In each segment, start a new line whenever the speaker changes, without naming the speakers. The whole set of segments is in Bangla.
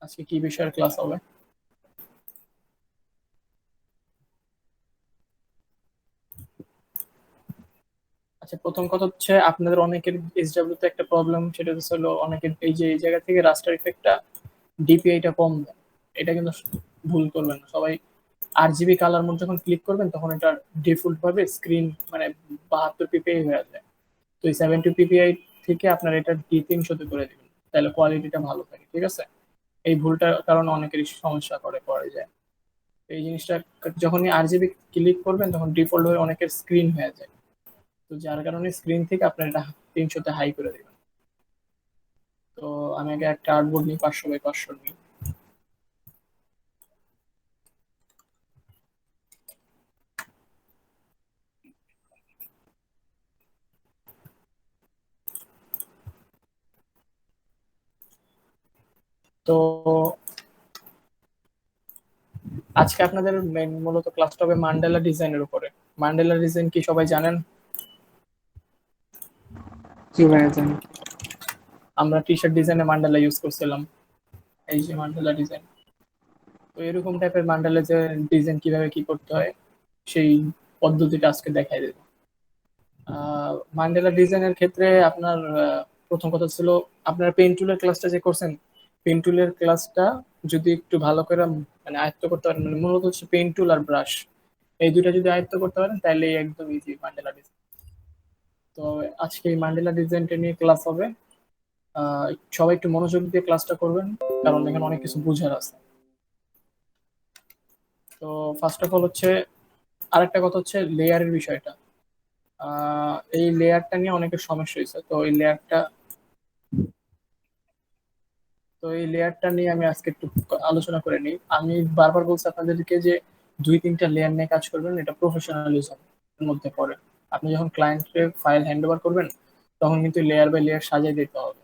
আজকে কি বিষয়ের ক্লাস হবে? আচ্ছা, প্রথম কথা হচ্ছে আপনাদের অনেকের এসডব্লিউ তে একটা প্রবলেম, সেটা হচ্ছে হলো অনেকের এই জায়গা থেকে রাস্টার ইফেক্টটা ডিপিআইটা কম দেয়। এটা কিন্তু ভুল করবেন না সবাই। RGB কালার মোড যখন ক্লিক করবেন তখন এটা ডিফল্ট ভাবে স্ক্রিন মানে 72 পিপিআই হয়ে যায়। তো এই 70 পিপিআই থেকে আপনার এটা D300-তে করে দিবেন, তাহলে কোয়ালিটিটা ভালো থাকে, ঠিক আছে? এই ভুলটার কারণে অনেকেরই সমস্যা পড়ে যায়। এই জিনিসটা যখনই RGB ক্লিক করবেন তখন ডিফল্ট হয়ে অনেকের স্ক্রিন হয়ে যায়। তো যার কারণে স্ক্রিন থেকে আপনার এটা 300-তে হাই করে দিবেন। তো আমি আগে একটা আর্টবোর্ড নিই 500 বাই 500 নিই। তো আজকে আপনাদের মেন মূলত ক্লাসটা হবে মান্ডালা ডিজাইনের উপরে। মান্ডালা ডিজাইন কি সবাই জানেন?
জি ভাইয়া জানি।
আমরা টি শার্ট ডিজাইনে মান্ডালা ইউজ করছিলাম, এই যে মান্ডালা ডিজাইন। তো এরকম টাইপের মান্ডালা যে ডিজাইন কিভাবে কি করতে হয় সেই পদ্ধতিটা আজকে দেখাই দেব। মান্ডালা ডিজাইনের ক্ষেত্রে আপনার প্রথম কথা ছিল, আপনারা পেইন্ট টুলের ক্লাসটা যে করছেন, পেইন্ট টুলের ক্লাসটা যদি একটু ভালো করে মানে আয়ত্ত করতে পারেন, মানে মূলত হচ্ছে পেইন্ট টুল আর ব্রাশ, এই দুইটা যদি আয়ত্ত করতে পারেন তাহলে একদম ইজি মান্ডালা ডিজাইন। তো আজকে এই মান্ডালা ডিজাইনটা নিয়ে ক্লাস হবে। সবাই একটু মনোযোগ দিয়ে ক্লাসটা করবেন, কারণ এখানে অনেক কিছু বুঝার আছে। তো ফার্স্ট অফ অল হচ্ছে, আরেকটা কথা হচ্ছে লেয়ারের বিষয়টা। এই লেয়ারটা নিয়ে অনেকের সমস্যা হয়েছে। তো এই লেয়ারটা নিয়ে আমি আজকে একটু আলোচনা করে নিই। আমি বারবার বলছি আপনাদেরকে যে 2-3টা লেয়ার নিয়ে কাজ করবেন, এটা প্রফেশনালিজম এর মধ্যে পড়ে। আপনি যখন ক্লায়েন্টকে ফাইল হ্যান্ড ওভার করবেন তখন কিন্তু লেয়ার বাই লেয়ার সাজিয়ে দিতে হবে।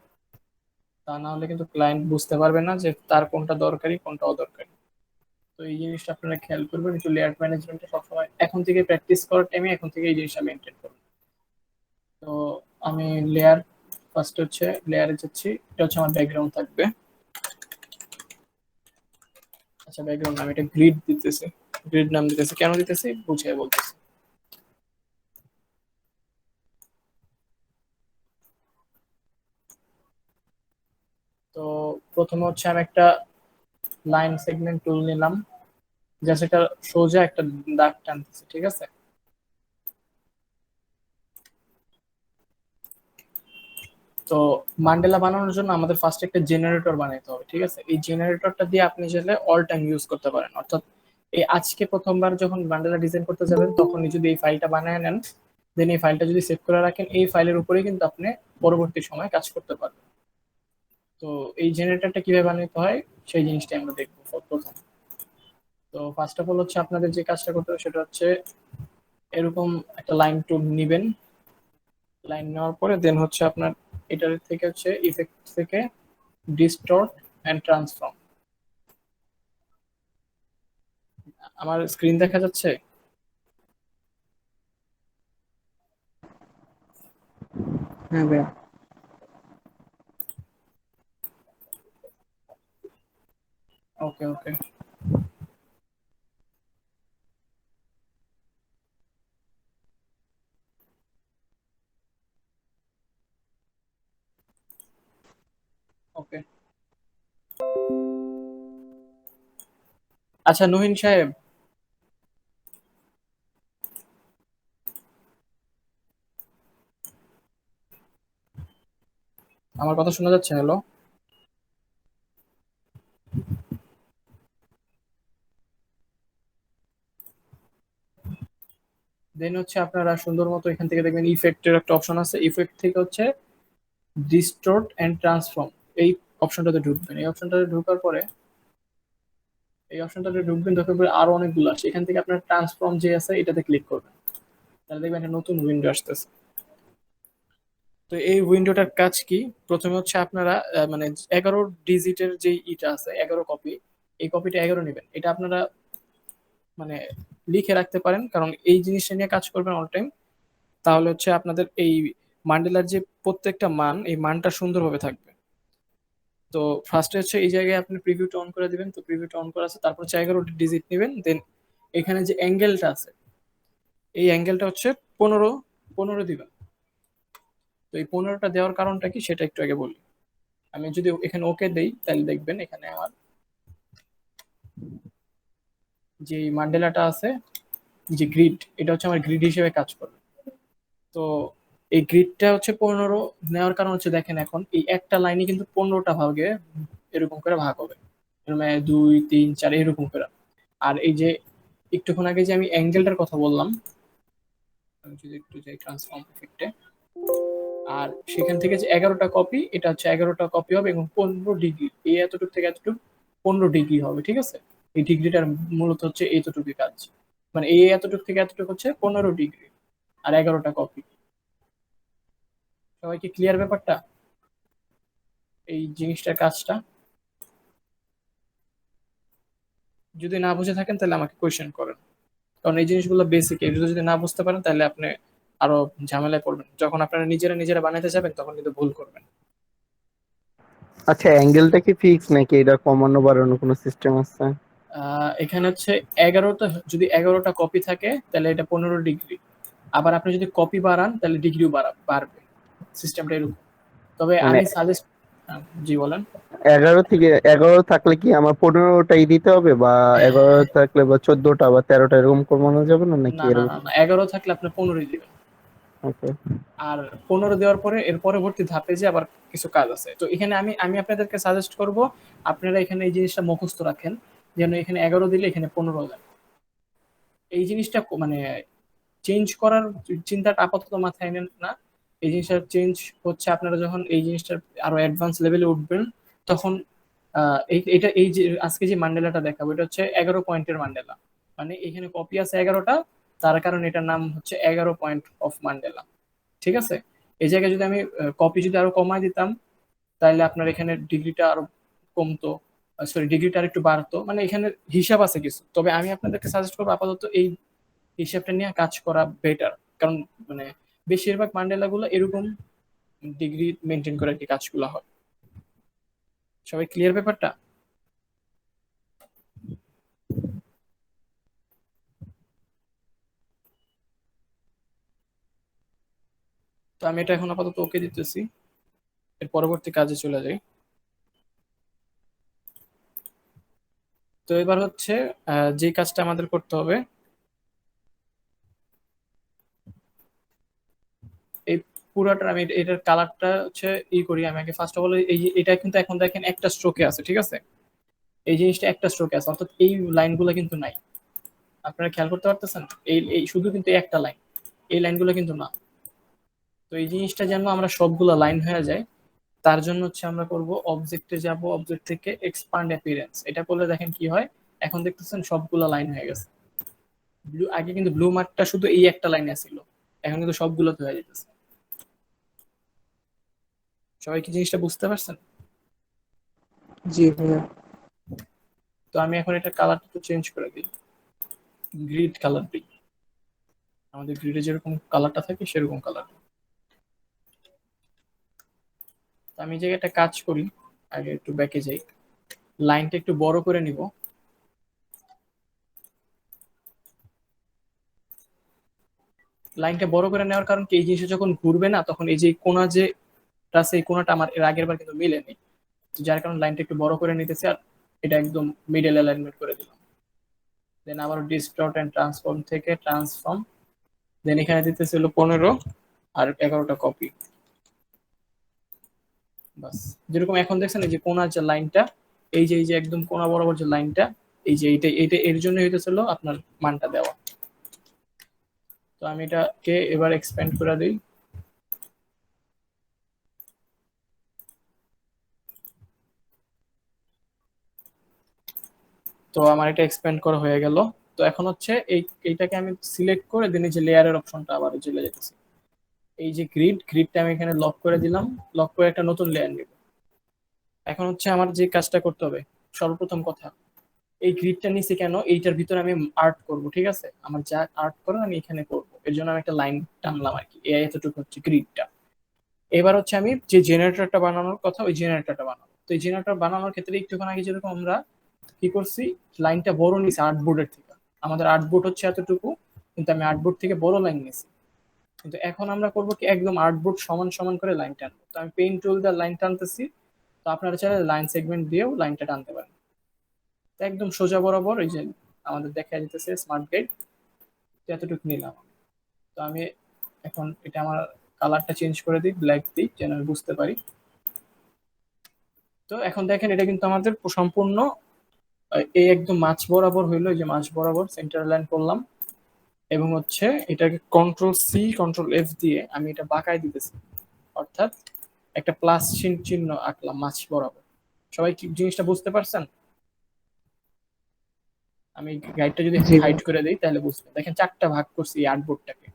তা না হলে কিন্তু ক্লায়েন্ট বুঝতে পারবে না যে তার কোনটা দরকারি কোনটা অদরকারি। তো এই জিনিসটা আপনারা খেয়াল করবেন, একটু লেয়ার ম্যানেজমেন্টটা সবসময় এখন থেকে প্র্যাকটিস করার টাইমে এখন থেকে এই জিনিসটা মেনটেন করবেন। তো আমি লেয়ার ফার্স্ট হচ্ছে লেয়ারে যাচ্ছি। এটা হচ্ছে আমার ব্যাকগ্রাউন্ড থাকবে। আচ্ছা, ব্যাকগ্রাউন্ড নাম এটা গ্রিড দিতেছি। গ্রিড নাম দিতেছি, কেন দিতেছি বুঝিয়ে বলতেছি। তো প্রথমে হচ্ছে আমি একটা লাইন সেগমেন্ট টুল নিলাম, জাস্ট এটা সোজা একটা দাগ টানতেছি, ঠিক আছে? তো মান্ডেলা বানানোর জন্য আমাদের ফার্স্ট একটা জেনারেটর বানাইতে হবে, ঠিক আছে? এই জেনারেটরটা দিয়ে আপনি চাইলে অল টাইম ইউজ করতে পারেন, অর্থাৎ এই আজকে প্রথমবার যখন মান্ডেলা ডিজাইন করতে যাবেন তখনই যদি এই ফাইলটা বানায় নেন, দেন এই ফাইলটা যদি সেভ করে রাখেন, এই ফাইলের উপরেই কিন্তু আপনি পরবর্তী সময় কাজ করতে পারবেন। তো এই জেনারেটরটা কিভাবে বানাতে হয় সেই জিনিসটাই আমরা দেখবো প্রথম। তো ফার্স্ট অফ অল হচ্ছে আপনাদের যে কাজটা করতে হবে সেটা হচ্ছে এরকম একটা লাইন টুল নিবেন। লাইন নেওয়ার পরে দেন হচ্ছে আপনার এটার থেকে হচ্ছে ইফেক্ট থেকে ডিস্টর্ট এন্ড ট্রান্সফর্ম। আমার স্ক্রিন দেখা যাচ্ছে?
হ্যাঁ ভাইয়া।
ওকে ওকে। ওকে। আচ্ছা নহিন সাহেব, আমার কথা শোনা যাচ্ছে? হ্যালো? দেন হচ্ছে আপনারা সুন্দর মতো এখান থেকে দেখবেন ইফেক্টের একটা অপশন আছে, ইফেক্ট থেকে হচ্ছে ডিস্টোর্ট এন্ড ট্রান্সফর্ম, এই অপশনটাতে ঢুকবেন। এই অপশনটাতে ঢুকবেন, ঢোকার পরে আরো অনেকগুলো আছে, এখান থেকে আপনার ট্রান্সফর্ম যে আছে এটাতে ক্লিক করবেন, তাহলে দেখবেন একটা নতুন উইন্ডো আসতেছে। তো এই উইন্ডোটার কাজ কি? প্রথমে হচ্ছে আপনারা মানে 11 ডিজিটের যে ইটা আছে, 11 কপি, এই কপিটা 11 নেবেন। এটা আপনারা মানে লিখে রাখতে পারেন, কারণ এই জিনিসটা নিয়ে কাজ করবেন অল টাইম। তাহলে হচ্ছে আপনাদের এই মান্ডেলার যে প্রত্যেকটা মান, এই মানটা সুন্দরভাবে থাকবে। তো ফার্স্টে হচ্ছে এই জায়গায় আপনি প্রিভিউটা অন করে দিবেন। তো প্রিভিউটা অন করা আছে, তারপর হচ্ছে 11টা ডিজিট নেবেন। দেন এখানে যে অ্যাঙ্গেলটা আছে, এই অ্যাঙ্গেলটা হচ্ছে 15 15 দিবেন। তো এই 15টা দেওয়ার কারণটা কি সেটা একটু আগে বলি। আমি যদি এখানে ওকে দেই তাহলে দেখবেন এখানে আমার যে মান্ডেলাটা আছে, যে গ্রিড, এটা হচ্ছে আমার গ্রিড হিসেবে কাজ করবে। তো এই গ্রিডটা হচ্ছে 15 নেওয়ার কারণ হচ্ছে, দেখেন এখন এই একটা লাইনে কিন্তু 15টা ভাগে এরকম করে ভাগ হবে, এরকম 2 3 4 এরকম করে। আর এই যে একটুক্ষণ আগে যে আমি অ্যাঙ্গেলটার কথা বললাম, আমি যদি একটু যাই ট্রান্সফর্ম ইফেক্টে, আর সেখান থেকে যে 11টা কপি, এটা হচ্ছে 11টা কপি হবে এবং 15 ডিগ্রি, এই এতটুকু থেকে এতটুকু 15 ডিগ্রি হবে, ঠিক আছে। এই ডিগ্রিটার মূলত হচ্ছে এইতটুকু কাজ, মানে এই এতটুকু থেকে এতটুকু হচ্ছে 15 ডিগ্রি আর 11টা কপি। সবাই কি ক্লিয়ার ব্যাপারটা, এই জিনিসটার কাজটা? যদি না বুঝে থাকেন তাহলে আমাকে কোয়েশ্চেন করেন, কারণ এই জিনিসগুলো বেসিক, এগুলো যদি না বুঝতে পারেন তাহলে আপনি আরো ঝামেলায় পড়বেন, যখন আপনারা নিজেরা নিজেরা বানাতে যাবেন তখন কিন্তু ভুল করবেন।
আচ্ছা, অ্যাঙ্গেলটা কি ফিক্স নাকি এটা কমানো বাড়ানোর কোনো সিস্টেম আছে?
এখানে হচ্ছে 11টা, যদি 11টা কপি থাকে তাহলে এটা 15 ডিগ্রি। আবার আপনি যদি কপি বাড়ান তাহলে ডিগ্রিও বাড়বে, সিস্টেমটা এরকম। তবে
মানে
আমি সাজেস্ট, জি বলেন।
11 থাকলে কি আমার 15টাই দিতে হবে, বা 11 থাকলে বা 14টা বা 13টা এরকম কমানো যাবে না নাকি
না না না
এরকম?
না, 11 থাকলে আপনি 15 দিবেন।
ওকে।
আর 15 দেওয়ার পরে এর পরবর্তী ধাপে যে আবার কিছু কাজ আছে, তো এখানে আমি আমি আপনাদেরকে সাজেস্ট করব আপনারা এখানে এই জিনিসটা মুখস্থ রাখেন, যেন এখানে 11 দিলে এখানে 15 দেন। এই জিনিসটা মানে চেঞ্জ করার চিন্তাটা আপাতত মাথায় নেন না। এই জিনিসটা চেঞ্জ হচ্ছে আপনারা যখন এই জিনিসটার আরো অ্যাডভান্স লেভেলে উঠবেন, তখন এটা এই যে আজকে যে মান্ডেলাটা দেখাবো, এটা হচ্ছে 11 পয়েন্টের মান্ডেলা। মানে এখানে কপি আছে 11টা, তার কারণে এটার নাম হচ্ছে 11 পয়েন্ট অফ মান্ডেলা, ঠিক আছে। এই জায়গায় যদি আমি কপি যদি আরো কমায় দিতাম তাহলে আপনার এখানে ডিগ্রিটা আরো কমতো, সরি ডিগ্রিটা আর একটু বাড়তো, মানে এখানে হিসাব আছে কিছু। তবে আমি আপনাদেরকে সাজেস্ট করবো আপাতত এই হিসাবটা নিয়ে কাজ করা বেটার, কারণ মানে বেশিরভাগ মান্ডেলা গুলো এরকম ডিগ্রি মেনটেন করে আর কি কাজগুলো হয়। সবাই ক্লিয়ার ব্যাপারটা? তো আমি এটা এখন আপাতত ওকে দিতেছি, এর পরবর্তী কাজে চলে যাই। তো এবার হচ্ছে যে কাজটা আমাদের করতে হবে, এই পুরোটা আমি এটার কালারটা হচ্ছে করি। আমি আগে ফার্স্ট অফ অল এই এটা কিন্তু এখন দেখেন একটা স্ট্রোকে আছে, ঠিক আছে। এই জিনিসটা একটা স্ট্রোকে আছে, অর্থাৎ এই লাইনগুলো কিন্তু নাই। আপনারা খেয়াল করতে পারতেছেন, এই এই শুধু কিন্তু এই একটা লাইন, এই লাইনগুলো কিন্তু না। তো এই জিনিসটা যেন আমরা সবগুলো লাইন হয়ে যায়, তার জন্য হচ্ছে আমরা করব অবজেক্টে যাব, অবজেক্ট থেকে এক্সপান্ড অ্যাপিয়ারেন্স, এটা করলে দেখেন কি হয়। এখন দেখতেছেন সবগুলো লাইন হয়ে গেছে। ব্লু, আগে কিন্তু ব্লু মার্কটা শুধু এই একটা লাইনে ছিল, এখন কিন্তু সবগুলোতে হয়ে যেতেছে। সবাই কি জিনিসটা বুঝতে পারছেন?
জি ভাইয়া।
তো আমি এখন এটা কালারটা একটু চেঞ্জ করে দিই, গ্রিড কালার দিই, আমাদের গ্রিডে যেরকম কালারটা থাকে সেরকম কালার। তো আমি যে একটা কাজ করি, আগে একটু ব্যাকে যাই, লাইনটা একটু বড় করে নিব। লাইনটা বড় করে নেওয়ার কারণ কি, এই জিনিসটা যখন ঘুরবে না তখন এই যে কোণা যে আছে, এই কোণাটা আমার এর আগের বার কিন্তু মিলেনি, তো যার কারণে লাইনটা একটু বড় করে নিতেছি। আর এটা একদম মিডল অ্যালাইনমেন্ট করে দিলাম। দেন আবার ডিস্টর্ট এন্ড ট্রান্সফর্ম থেকে ট্রান্সফর্ম, দেন এখানে দিতেছি হলো 15 আর 11টা কপি। বাস, যেরকম এখন দেখছেন এই যে কোণার যে লাইনটা, এই যে একদম কোণা বরাবর যে লাইনটা, এই যে এইটা এইটা এর জন্য হইতেছিল আপনার মানটা দেওয়া। তো আমি এটাকে এবার এক্সপ্যান্ড করে দিই। তো আমার এটা এক্সপ্যান্ড করা হয়ে গেল। তো এখন হচ্ছে এইটাকে আমি সিলেক্ট করে দেন এই যে লেয়ারের অপশনটা আবার চলে যেতেছি, এই যে গ্রিডটা আমি এখানে লক করে দিলাম, লক করে একটা নতুন লেয়ার নিব। এখন হচ্ছে আমার যে কাজটা করতে হবে, সর্বপ্রথম কথা, এই গ্রিডটা নিচে কেন, এইটার ভিতরে আমি আর্ট করব, ঠিক আছে। আমার যা আর্ট করার আমি এখানে করব, এর জন্য আমি একটা লাইন টানলাম আর কি, এতটুকু হচ্ছে গ্রিডটা। এবার হচ্ছে আমি যে জেনারেটরটা বানানোর কথা, ওই জেনারেটরটা বানাবো। তো এই জেনারেটর বানানোর ক্ষেত্রে একটুখানি আগে যেরকম আমরা কি করছি, লাইনটা বড় নিছি আর্টবোর্ডের থেকে। আমাদের আর্টবোর্ড হচ্ছে এতটুকু, কিন্তু আমি আর্টবোর্ড থেকে বড় লাইন নিছি। কিন্তু এখন আমরা করবো কি, একদম আর্টবোর্ড সমান সমান করে লাইন টানবো। তো আমি পেইন্ট টুল দিয়ে লাইন টানতেছি। তো আপনারা চাইলে লাইন সেগমেন্ট দিয়েও লাইনটা টানতে পারেন। তো একদম সোজা বরাবর এই যে আমাদের দেখা যেতেছে স্মার্ট গাইড, এতটুকু নিলাম। তো আমি এখন এটা আমার কালারটা চেঞ্জ করে দিই, ব্ল্যাক দিই যেন আমি বুঝতে পারি। তো এখন দেখেন এটা কিন্তু আমাদের সম্পূর্ণ এই একদম মাঝ বরাবর হইলো, এই যে মাঝ বরাবর সেন্টার লাইন করলাম। এবং হচ্ছে এটাকে কন্ট্রোল সি কন্ট্রোল এফ দিয়ে আমি এটা বাঁকায় দিতেছি, অর্থাৎ একটা প্লাস চিহ্ন আঁকলাম মাঝ বরাবর। সবাই কি জিনিসটা বুঝতে পারছেন? আমি গাইডটা যদি
জি
হাইড
ভাইয়া।
করে দিই তাহলে বুঝবেন। দেখেন 4টা ভাগ করছি এই আর্টবোর্ডটাকে।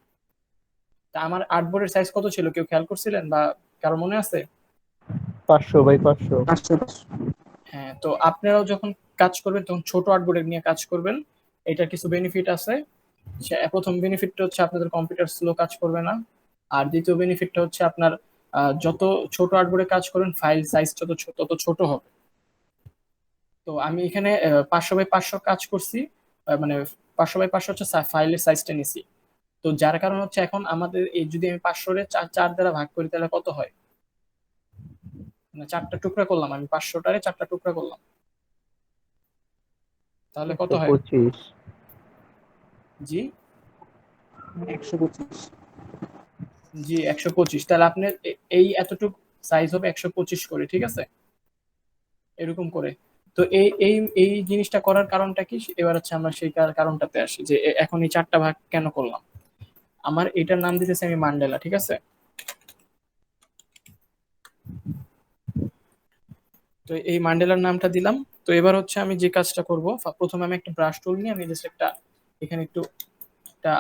তা আমার আর্টবোর্ডের সাইজ কত ছিল কেউ খেয়াল করছিলেন বা কারো মনে আছে?
500 বাই 500।
500।
হ্যাঁ, তো আপনারাও যখন কাজ করবেন তখন ছোট আর্টবোর্ডে নিয়ে কাজ করবেন। এটার কিছু বেনিফিট আছে। প্রথম বেনিফিটটা হচ্ছে আপনাদের কম্পিউটার স্লো কাজ করবে না। আর দ্বিতীয় বেনিফিটটা হচ্ছে আপনার যত ছোট আর্টবোর্ডে কাজ করেন ফাইল সাইজ তত ছোট হবে। তো আমি এখানে 500 বাই 500 কাজ করছি, মানে 500 বাই 500 হচ্ছে ফাইলের সাইজটা নিছি। তো যার কারণ হচ্ছে এখন আমাদের এই যদি আমি 500 চার চার দ্বারা ভাগ করি তাহলে কত হয়, মানে 4টা টুকরা করলাম, আমি 500টারে 4টা টুকরা করলাম, তাহলে কত হয়?
125।
জি
125।
জি 125। তাহলে আপনার এই এতটুকু সাইজ হবে 125 করে, ঠিক আছে, এরকম করে। তো এই এই এই জিনিসটা করার কারণটা কি, এবার হচ্ছে আমরা সেই কারণটাতে আসি যে এখন এই 4টা ভাগ কেন করলাম। আমার এটার নাম দিতেছি আমি মান্ডেলা, ঠিক আছে। তো এই মান্ডেলার নামটা দিলাম। তো এবার হচ্ছে আমি যে কাজটা করব, প্রথমে আমি একটা ব্রাশ টুল নিয়ে আমি জাস্ট একটা এখানে একটু একটা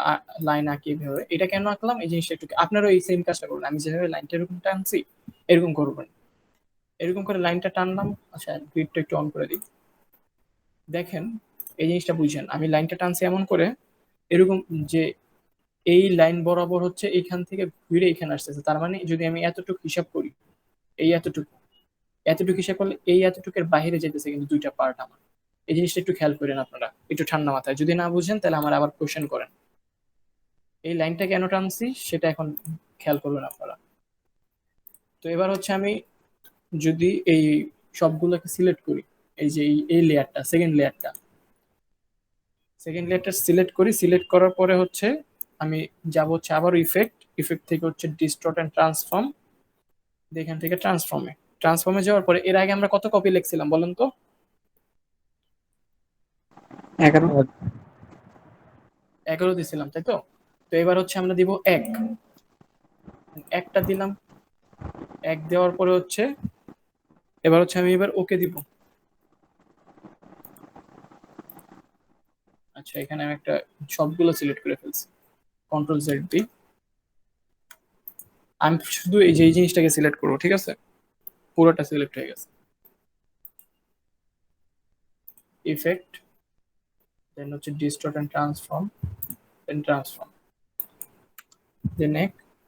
লাইন আঁকি এভাবে। এটা কেন আঁকলাম এই জিনিসটা একটু আপনারও এই সেম কাজটা করবেন, আমি যেভাবে লাইনটা এরকম টানছি এরকম করবেন। এরকম করে লাইনটা টানলাম। আচ্ছা গ্রিডটা একটু অন করে দিই। দেখেন এই জিনিসটা বুঝেন, আমি লাইনটা টানছি এমন করে এরকম যে এই লাইন বরাবর হচ্ছে এইখান থেকে ঘুরে এখানে আসতেছে। তার মানে যদি আমি এতটুকু হিসাব করি, এই এতটুকু এতটুকু হিসাব করলে এই এতটুকুর বাইরে যেতেছে কিন্তু 2টা পার্ট আমার। এই জিনিসটা একটু খেয়াল করেন আপনারা একটু ঠান্ডা মাথায়, যদি না বুঝেন তাহলে আমার আবার কোশ্চেন করেন। এই লাইনটা কেন টানছি সেটা এখন খেয়াল করবেন আপনারা। তো এবার হচ্ছে আমি যদি এই সবগুলোকে সিলেক্ট করি, এই যে এই লেয়ারটা সেকেন্ড লেয়ারটা সিলেক্ট করি, সিলেক্ট করার পরে হচ্ছে আমি যাব হচ্ছে আবার ইফেক্ট, ইফেক্ট থেকে হচ্ছে ডিস্টর্ট এন্ড ট্রান্সফর্ম, এখান থেকে ট্রান্সফর্মে যাওয়ার পরে এর আগে আমরা কত কপি লিখছিলাম বলেন তো?
11।
11 দিছিলাম তাই তো। তো এবার হচ্ছে আমরা দিব একটা দিলাম, এক দেওয়ার পরে হচ্ছে এবার হচ্ছে আমি এবার ওকে দিব। আচ্ছা এখানে আমি একটা সবগুলো সিলেক্ট করে ফেলছি, কন্ট্রোল জেড দিই। আমি শুধু এই যে এই জিনিসটাকে সিলেক্ট করবো, ঠিক আছে, পুরোটা সিলেক্ট হয়ে গেছে। ইফেক্ট, দেন হচ্ছে distort and transform, then transform, then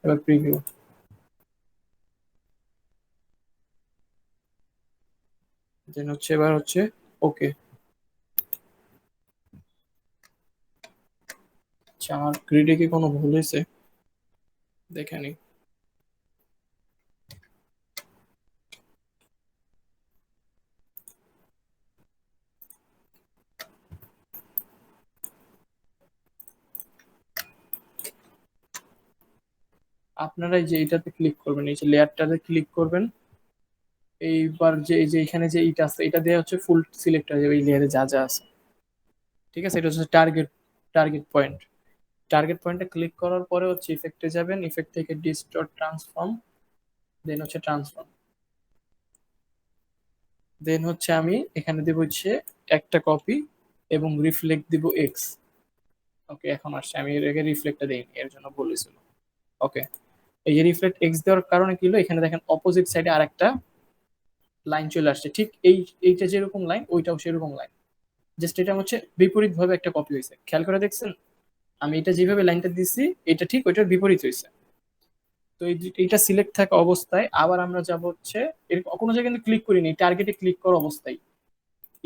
এবার প্রিভিউ। দেন হচ্ছে এবার হচ্ছে ওকে। আচ্ছা আমার গ্রিডে কি কোনো ভুল হয়েছে দেখে নিই। আপনারা এই যে এটাতে ক্লিক করবেন, এই যে লেয়ারটাতে ক্লিক করবেন। এইবার যে এই যে এখানে যে ইটা আছে এটা দিয়ে হচ্ছে ফুল সিলেক্ট হয়ে যাবে এই লেয়ারে যা যা আছে, ঠিক আছে। এটা হচ্ছে টার্গেট পয়েন্ট। টার্গেট পয়েন্টে ক্লিক করার পরে হচ্ছে ইফেক্টে যাবেন, ইফেক্ট থেকে ডিস্টর্ট ট্রান্সফর্ম, দেন হচ্ছে ট্রান্সফর্ম। দেন হচ্ছে আমি এখানে দেব হচ্ছে একটা কপি এবং রিফ্লেক্ট দিব এক্স। ওকে এখন আসছে, আমি এর আগে রিফ্লেক্টটা দেইনি এর জন্য বলেছিল। ওকে, এই যে রিফ্লেক্ট এক্স দেওয়ার কারণে কি হলো, এখানে দেখেন অপোজিট সাইডে আরেকটা লাইন চলে আসছে, ঠিক এইটা যেরকম লাইন ওইটাও সেরকম লাইন, জাস্ট এটা হচ্ছে বিপরীত ভাবে একটা কপি হয়েছে। খেয়াল করে দেখছেন আমি এটা যেভাবে লাইনটা দিচ্ছি এটা ঠিক ওইটার বিপরীত হয়েছে। তো এইটা সিলেক্ট থাকা অবস্থায় আবার আমরা যাব হচ্ছে কোনো জায়গায় কিন্তু ক্লিক করিনি, টার্গেটে ক্লিক করা অবস্থায়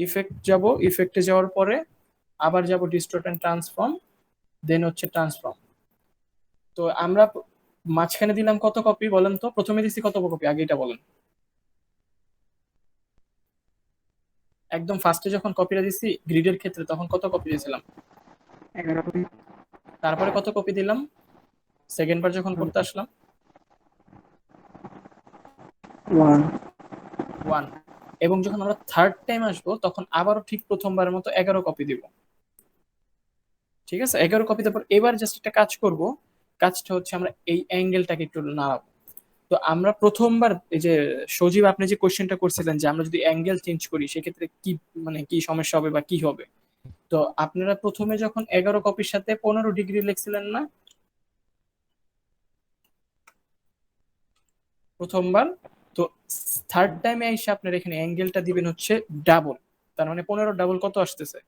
ইফেক্ট যাব, ইফেক্টে যাওয়ার পরে আবার যাব ডিস্টর্ট এন্ড ট্রান্সফর্ম, দেন হচ্ছে ট্রান্সফর্ম। তো আমরা মাঝখানে দিলাম কত কপি বলেন তো? প্রথমে দিছি কত কপি আগে এটা বলেন। একদম ফার্স্টে যখন কপিটা দিছি গ্রিডের ক্ষেত্রে তখন কত কপি দিয়েছিলাম?
11 কপি।
তারপরে কত কপি দিলাম সেকেন্ড বার যখন করতে আসলাম?
1।
1। এবং যখন আমরা থার্ড টাইম আসবো তখন আবারও ঠিক প্রথমবারের মতো 11 কপি দিব। ঠিক আছে, 11 কপি দেওয়ার পর এবার জাস্ট একটা কাজ করব, কাজটা হচ্ছে আমরা এই অ্যাঙ্গেলটাকে একটু নাড়াবো। তো আমরা প্রথমবার এই যে সজীব আপনি যে কোশ্চেনটা করছিলেন যে আমরা যদি অ্যাঙ্গেল চেঞ্জ করি সেক্ষেত্রে কি মানে কি সমস্যা হবে বা কি হবে, তো আপনারা প্রথমে যখন 11 কপির সাথে 15 ডিগ্রি লিখছিলেন না প্রথমবার, তো থার্ড টাইমে এসে আপনার এখানে অ্যাঙ্গেলটা দিবেন হচ্ছে ডাবল। তার মানে 15 ডাবল কত আসতেছে?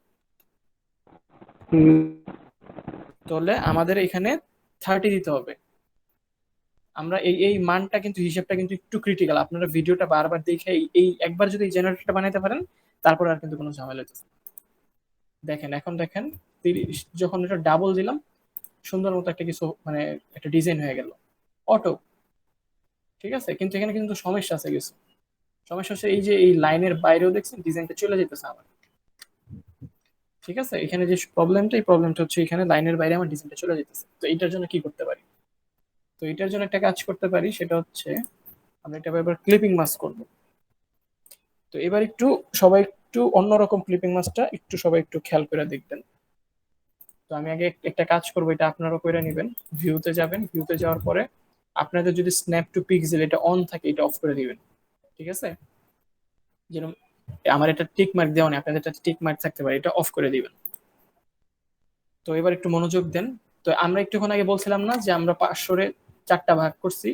তাহলে আমাদের এখানে 30 দিতে হবে। আমরা এই এই মানটা কিন্তু হিসেবটা কিন্তু একটু ক্রিটিক্যাল, আপনারা ভিডিওটা বারবার দেখে এই একবার যদি এই জেনারেটরটা বানাইতে পারেন তারপর আর কিন্তু কোনো ঝামেলা হইতেছে না। দেখেন এখন দেখেন 30 যখন এটা ডাবল দিলাম সুন্দর মতো একটা কিছু মানে একটা ডিজাইন হয়ে গেল অটো। ঠিক আছে, কিন্তু এখানে কিন্তু সমস্যা আছে কিছু। সমস্যা হচ্ছে এই যে এই লাইনের বাইরেও দেখছেন ডিজাইনটা চলে যেতেছে আমার। ঠিক আছে, এখানে যে প্রবলেমটা, এই প্রবলেমটা হচ্ছে এখানে লাইনের বাইরে আমার ডিজাইনটা চলে যেতেছে। তো এটার জন্য কি করতে পারি? তো এটার জন্য একটা কাজ করতে পারি, সেটা হচ্ছে আমরা এটা এবার ক্লিপিং মাস্ক করব। তো এবার একটু সবাই একটু অন্যরকম ক্লিপিং মাস্কটা একটু সবাই একটু খেয়াল করে দেখবেন। তো আমি আগে একটা কাজ করবো, এটা আপনারাও করে নেবেন। ভিউতে যাবেন, ভিউতে যাওয়ার পরে আপনাদের যদি স্ন্যাপ টু পিক্সেল এটা অন থাকে এটা অফ করে দিবেন। ঠিক আছে, যেরকম আমার এটা টিক মার্ক দেওয়া নেই, আপনাদের এটা টিক মার্ক থাকতে পারে, এটা অফ করে দিবেন। তো এবার একটু মনোযোগ দেন। তো আমরা একটুক্ষণ আগে বলছিলাম না যে আমরা 500-এ 4টা ভাগ করছি,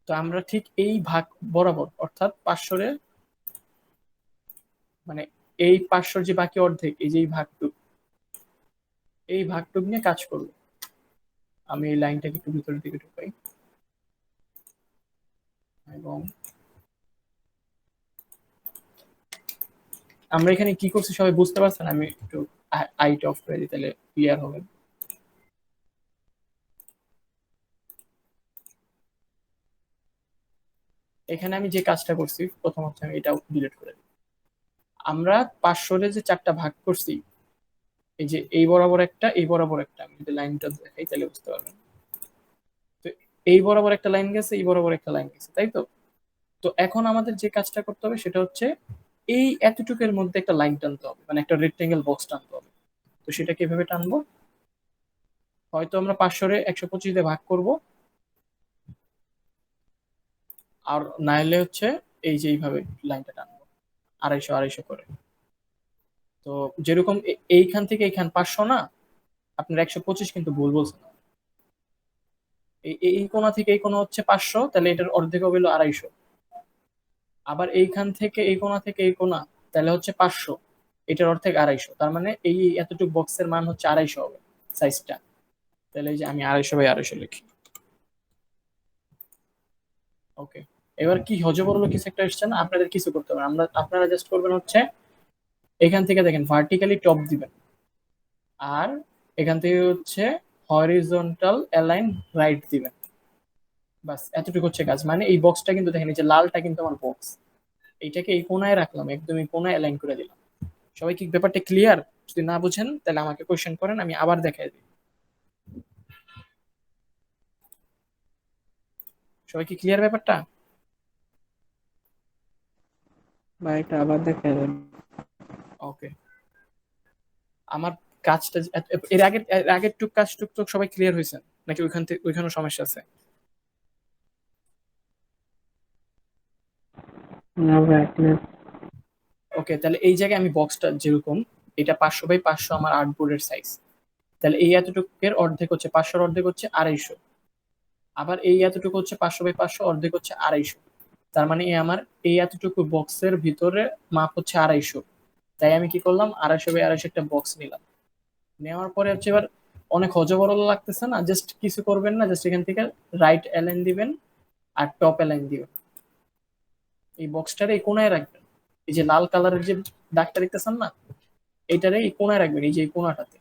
তো আমরা ঠিক এই ভাগ বরাবর অর্থাৎ 500-এ মানে এই 500-র যে বাকি অর্ধেক এই যে এই ভাগটুক নিয়ে কাজ করব। আমি এই লাইনটাকে একটু ভিতরের দিকে ঢুকাই এবং আমরা এখানে কি করছি সবাই বুঝতে পারছেন? আমি একটু আইটা অফ করে দিই তাহলে ক্লিয়ার হবে। এখানে আমি যে কাজটা করছি প্রথম হচ্ছে আমি এটা ডিলিট করে দিই। আমরা 500-এ যে 4টা ভাগ করছি, এই যে এই বরাবর একটা এই বরাবর একটা, আমি যদি লাইনটা দেখাই তাহলে বুঝতে পারবেন। তো এই বরাবর একটা লাইন গেছে, এই বরাবর একটা লাইন গেছে, তাই তো? তো এখন আমাদের যে কাজটা করতে হবে সেটা হচ্ছে এই এতটুকুর মধ্যে একটা লাইন টানতে হবে, মানে একটা রেক্টেঙ্গেল বক্স টানতে হবে। তো সেটা কিভাবে টানবো? হয়তো আমরা 500-এ 125 দিয়ে ভাগ করব, আর নাইলে হচ্ছে এই যে এইভাবে লাইনটা টানবো 250 250 করে। তো যেরকম এইখান থেকে এইখান 500 না, আপনার 125 কিন্তু ভুল বলছেন। এই এই কোণা থেকে এই কোণা হচ্ছে 500, তাহলে এটার অর্ধেক হবে হলো 250। আবার এইখান থেকে এই কোণা থেকে এই কোণা তাহলে হচ্ছে 500, এটার অর্ধেক 250। তার মানে এই এতটুকু বক্সের মান হচ্ছে 250 হবে সাইজটা। তাহলে এই যে আমি 250/250 লিখি। ওকে, এবার কি হজবরল কিছু একটা এসছে না? আপনাদের কিছু করতে হবে, আপনারা জাস্ট করবেন হচ্ছে এখান থেকে দেখেন ভার্টিক্যালি টপ দিবেন, আর এখান থেকে হচ্ছে হরিজন্টাল অ্যালাইন রাইট দিবেন। বাস এতটুকু হচ্ছে কাজ। মানে এই বক্সটা কিন্তু দেখেন এই যে লালটা কিন্তু আমার বক্স, এইটাকে এই কোনায় রাখলাম, একদম এই কোনায় অ্যালাইন করে দিলাম। সবাই কি ব্যাপারটা ক্লিয়ার? যদি না বুঝেন তাহলে আমাকে কোশ্চেন করেন, আমি আবার দেখাই দিই। সবাই কি ক্লিয়ার ব্যাপারটা?
ভাই এটা আবার দেখা যাবে।
ওকে, আমার কাজটা এর আগের টুক কাজ টুক সবাই ক্লিয়ার হয়েছেন নাকি ওইখান থেকে ওইখানেও সমস্যা আছে?
না ভাই clear।
ওকে, তাহলে এই জায়গায় আমি বক্সটা যেরকম এটা 500/500 আমার আর্টবোর্ডের সাইজ, তাহলে এই এতটুকুর অর্ধেক হচ্ছে 500-র অর্ধেক হচ্ছে 250। আবার এই এতটুকু হচ্ছে 500/500 অর্ধেক হচ্ছে 250। তার মানে আমার এই এতটুকু বক্সের ভিতরে মাপ হচ্ছে 250। তাই আমি কি করলাম 250/250 একটা বক্স নিলাম। নেওয়ার পরে হচ্ছে এবার অনেক হজবরল লাগতেছে না? জাস্ট কিছু করবেন না, জাস্ট এখান থেকে রাইট অ্যালাইন দিবেন আর টপ অ্যালাইন দিবেন। এই বক্সটারে এই কোনায় রাখবেন। এই যে লাল কালারের যে দাগটা দেখতেছেন না, এইটারে এই কোনায় রাখবেন, এই যে এই কোনাটাতে।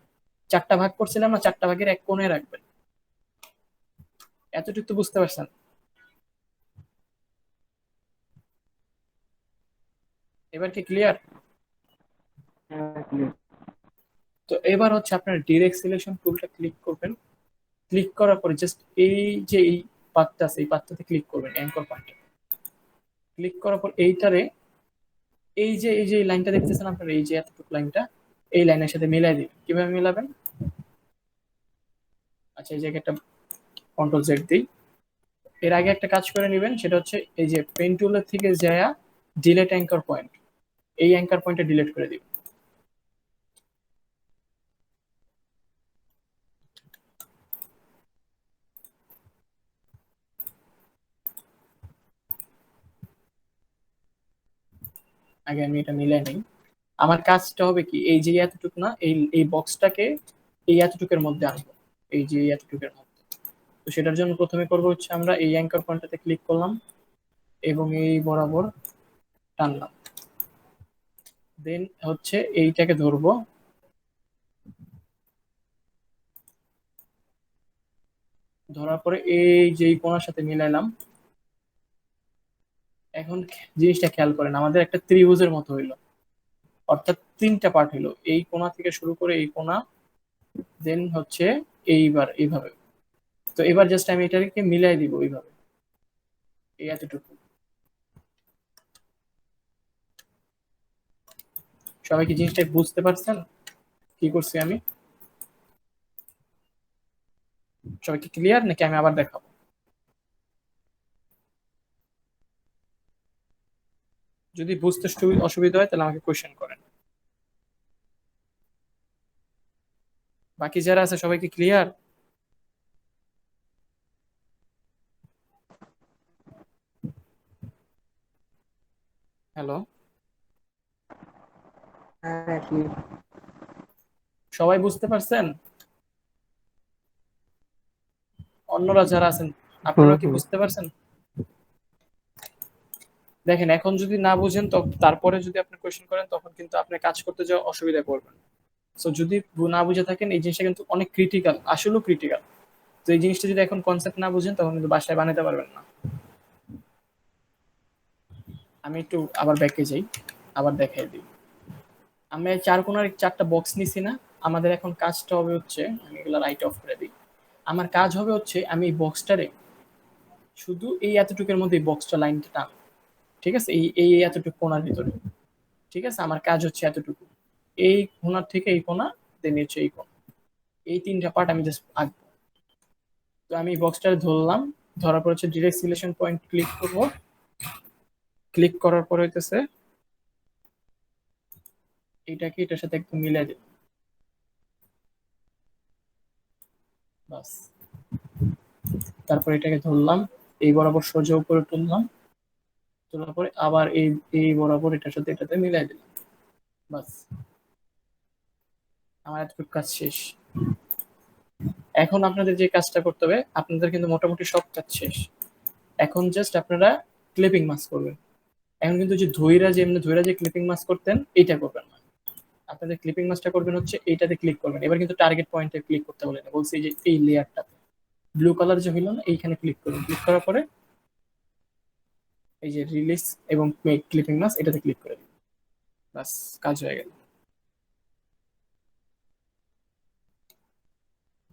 চারটা ভাগ করছিলাম না, চারটা ভাগের এক কোণে রাখবেন। এতটুকু তো বুঝতে পারছেন? এবার কি ক্লিয়ার?
হ্যাঁ clear।
তো এবার হচ্ছে আপনার ডিরেক্ট সিলেকশন টুলটা ক্লিক করবেন। ক্লিক করার পরে জাস্ট এই যে এই পাথটা আছে, এই পাথটাতে ক্লিক করবেন, অ্যাঙ্কর পাথটা। ক্লিক করার পর এইটারে এই যে এই লাইনটা দেখতেছেন আপনার, এই যে এতটুকু লাইনটা, এই লাইনের সাথে মিলাই দিবেন। কিভাবে মিলাবেন? আচ্ছা, এই জায়গায় একটা কন্ট্রোল জেড দিই। এর আগে একটা কাজ করে নেবেন, সেটা হচ্ছে এই যে পেন টুলের থেকে যায় ডিলেট অ্যাঙ্কর পয়েন্ট, এই অ্যাঙ্কর পয়েন্টটা ডিলিট করে দিবেন। আগে আমি এটা মিলাই নেই। আমার কাজটা হবে কি, এই যে এতটুকু না, এই এই বক্সটাকে এই এতটুকের মধ্যে আনবো, এই যে এতটুকের মধ্যে। তো সেটার জন্য প্রথমে করবো হচ্ছে আমরা এই অ্যাঙ্কর পয়েন্টটাতে ক্লিক করলাম এবং এই বরাবর টানলাম। দেন হচ্ছে এইটাকে ধরবো, ধরার পরে এই যে এই কোণার সাথে মিলাইলাম। এখন জিনিসটা খেয়াল করেন, আমাদের একটা ত্রিভুজের মতো হইলো, অর্থাৎ তিনটা পার্ট হইলো, এই কোণা থেকে শুরু করে এই কোণা, দেন হচ্ছে এইবার এইভাবে। তো এবার জাস্ট আমি এটাকে মিলাই দিব এইভাবে, এই এতটুকু। সবাই কি জিনিসটা বুঝতে পারছেন কি করছি আমি? সবাই কি ক্লিয়ার, নাকি আমি আবার দেখাবো? যদি বুঝতে অসুবিধা হয় তাহলে আমাকে কোয়েশ্চেন করেন। বাকি যারা আছে সবাই কি ক্লিয়ার? হ্যালো,
হ্যাঁ clear।
সবাই বুঝতে পারছেন? অন্যরা যারা আছেন
হুম
আপনারা কি
হুম।
বুঝতে পারছেন? দেখেন, এখন যদি না বুঝেন তো তারপরে যদি আপনি কোয়েশ্চেন করেন, তখন কিন্তু আপনি কাজ করতে যাওয়া অসুবিধায় পড়বেন। সো যদি না বুঝে থাকেন, এই জিনিসটা কিন্তু অনেক ক্রিটিক্যাল, আসলেও ক্রিটিক্যাল। তো এই জিনিসটা যদি এখন কনসেপ্ট না বুঝেন, তখন কিন্তু বাসায় বানাতে পারবেন না। আমি একটু আবার ব্যাকে যাই, আবার দেখাই দিই। আমি চার কোণার চারটা বক্স নিছি না, আমাদের এখন কাজটা হবে হচ্ছে, আমি এগুলো লাইট অফ করে দিই। আমার কাজ হবে হচ্ছে, আমি এই বক্সটারে শুধু এই এতটুকুর মধ্যে এই বক্সটা লাইনটা টান, ঠিক আছে? এই এই এতটুকু কোণার ভিতরে, ঠিক আছে? আমার কাজ হচ্ছে এতটুকু, এই কোণার থেকে এই কোণা, দেন হচ্ছে এই কোণা, এই তিনটা পার্ট আমি জাস্ট আঁকবো। তো আমি বক্সটা ধরলাম, ধরার পর হচ্ছে ডিরেক্ট সিলেকশন পয়েন্ট ক্লিক করব। ক্লিক করার পর হইতেছে এটাকে এটার সাথে একটু মিলাই দেব, বাস। তারপর এটাকে ধরলাম, এই বরাবর সোজা উপরে তুললাম, তোলার পরে আবার এই এই বরাবর এটার সাথে এটাতে মিলাই দিলাম, বাস। আমার এতটুকু কাজ শেষ। এখন আপনাদের যে কাজটা করতে হবে, আপনাদের কিন্তু মোটামুটি সব কাজ শেষ। এখন জাস্ট আপনারা ক্লিপিং মাস্ক করবেন। এখন কিন্তু যে ধইরা, যে এমনি ধইরা যে ক্লিপিং মাস্ক করতেন, এইটা করবেন না। আপনাদের ক্লিপিং মাস্কটা করবেন হচ্ছে এইটাতে ক্লিক করবেন। এবার কিন্তু টার্গেট পয়েন্টে ক্লিক করতে বলে না, বলছি যে এই লেয়ারটাতে ব্লু কালার যে হইল না, এইখানে ক্লিক করবেন। ক্লিক করার পরে এই যে রিলিজ এবং মেক ক্লিপিং মাস্ক, এটাতে ক্লিক করে দিন, বাস, কাজ হয়ে গেল।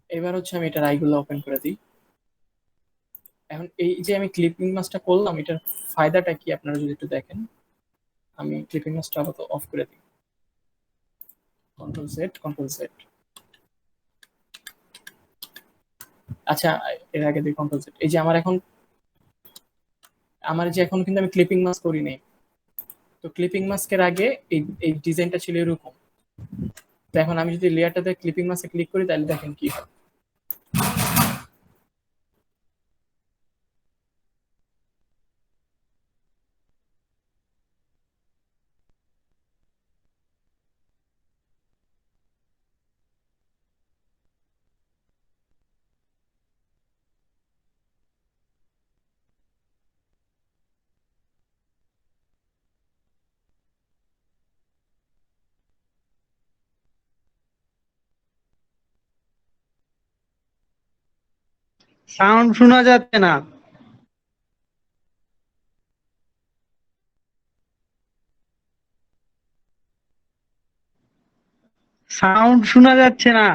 এবার হচ্ছে আমি এটার আইগুলো ওপেন করে দিই। এখন এই যে আমি ক্লিপিং মাস্কটা করলাম, এটার ফায়দাটা কি আপনারা যদি একটু দেখেন। আমি ক্লিপিং মাস্কটা আপাতত অফ করে দিই, কন্ট্রোল সেট, কন্ট্রোল সেট। আচ্ছা, এর আগে দিই কন্ট্রোল সেট। এই যে আমার এখন, আমার যে এখন কিন্তু আমি ক্লিপিং মাস্ক করি নাই। তো ক্লিপিং মাস্কের আগে এই এই ডিজাইনটা ছিল এরকম। তো এখন আমি যদি লেয়ারটাতে ক্লিপিং মাস্কে ক্লিক করি, তাহলে দেখেন কি হয়।
সাউন্ড শোনা যাচ্ছে না। সাউন্ড শোনা যাচ্ছে না।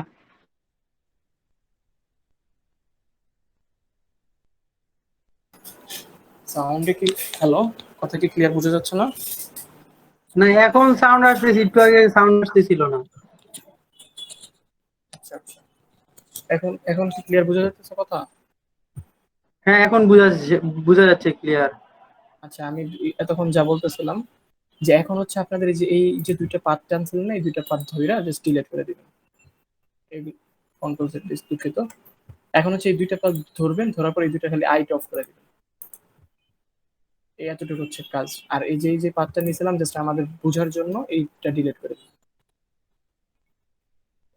সাউন্ডে কি, হ্যালো, কথা কি ক্লিয়ার বোঝা যাচ্ছে না?
না, এখন সাউন্ড আসতেছে, একটু আগে সাউন্ড আসতেছিল না।
আচ্ছা আচ্ছা, এখন এখন কি ক্লিয়ার বোঝা যাচ্ছে কথা?
হ্যাঁ, এখন বোঝা যাচ্ছে ক্লিয়ার।
আচ্ছা, আমি এতক্ষণ যা বলতেছিলাম যে এখন হচ্ছে আপনাদের এই যে দুইটা পাত টানছিলেন না, এই দুইটা পাত ধইরা জাস্ট ডিলিট করে দিবেন। এই কন্ট্রোল জেড, দুঃখিত। এখন হচ্ছে এই দুইটা পাত ধরবেন, ধরার পর এই দুইটা খালি আইট অফ করে দিবেন। এই এতটুকু হচ্ছে কাজ। আর এই যে পাতটা নিয়েছিলাম জাস্ট আমাদের বোঝার জন্য, এইটা ডিলিট করে দিবেন।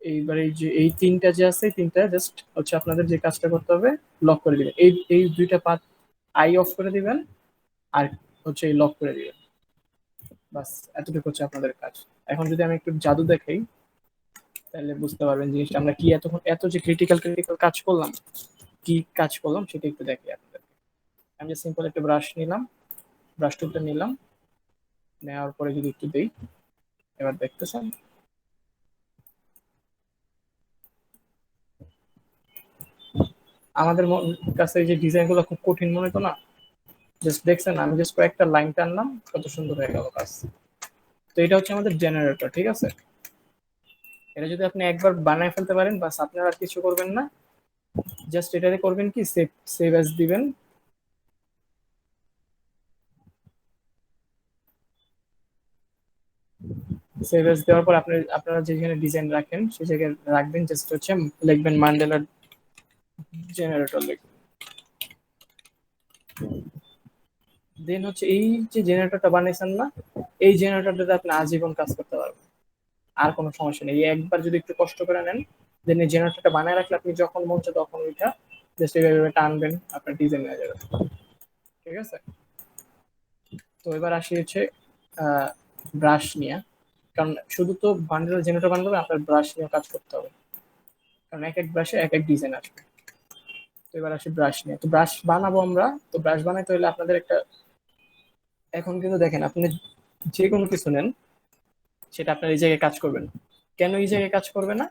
এইবার এই যে এই তিনটা যে আছে, এই তিনটা জাস্ট হচ্ছে আপনাদের যে কাজটা করতে হবে, লক করে দিবেন। এই দুইটা পাত আই অফ করে দিবেন, আর হচ্ছে এই লক করে দিবেন। বাস, এতটুকু হচ্ছে আপনাদের কাজ। এখন যদি আমি একটু জাদু দেখাই, তাহলে বুঝতে পারবেন জিনিসটা আমরা কি এতক্ষণ এত যে ক্রিটিক্যাল ক্রিটিক্যাল কাজ করলাম, কি কাজ করলাম সেটা একটু দেখি আপনাদের। আমি সিম্পল একটা ব্রাশ নিলাম, ব্রাশ টুলটা নিলাম, নেওয়ার পরে যদি একটু দিই, এবার দেখতেছেন আমাদের কাছে এই যে ডিজাইন গুলো খুব কঠিন মনে তো না। জাস্ট দেখছেন, আমি জাস্ট কয়েকটা লাইন টানলাম, কত সুন্দর হয়ে গেল কাজ। তো এটা হচ্ছে আমাদের জেনারেটর, ঠিক আছে। এটা যদি আপনি একবার বানায় ফেলতে পারেন, বাস আপনারা আর কিছু করবেন না। জাস্ট এটাতে করবেন কি, সেভ সেভ অ্যাজ দিবেন। সেভ অ্যাজ দেওয়ার পর আপনারা যেখানে ডিজাইন রাখেন সেই জায়গায় রাখবেন। জাস্ট হচ্ছে লিখবেন মান্ডেলা জেনারেটর লিখবেন। দেন হচ্ছে এই যে জেনারেটরটা বানিয়েছেন না, এই জেনারেটরটাতে আপনি আজীবন কাজ করতে পারবেন, আর কোনো সমস্যা নেই। একবার যদি একটু কষ্ট করে নেন, দেন এই জেনারেটরটা বানায় রাখলে আপনি যখন মন চায় তখন ওইটা জাস্ট এইভাবে টানবেন, আপনার ডিজাইন হয়ে যাবে। ঠিক আছে। তো এবার আসি হচ্ছে ব্রাশ নিয়ে। কারণ শুধু তো বান্ডেল জেনারেটর বানাতে হবে, আপনার ব্রাশ নিয়ে কাজ করতে হবে, কারণ এক এক ব্রাশে এক এক ডিজাইন আসবে। তো এবার আসি ব্রাশ নিয়ে। তো ব্রাশ বানাবো আমরা। তো ব্রাশ বানাইতে হলে আপনাদের একটা, এখন কিন্তু দেখেন, আপনি যে কোনো কিছু নেন, সেটা আপনার এই জায়গায় কাজ করবেন। কেন এই জায়গায় কাজ করবে না?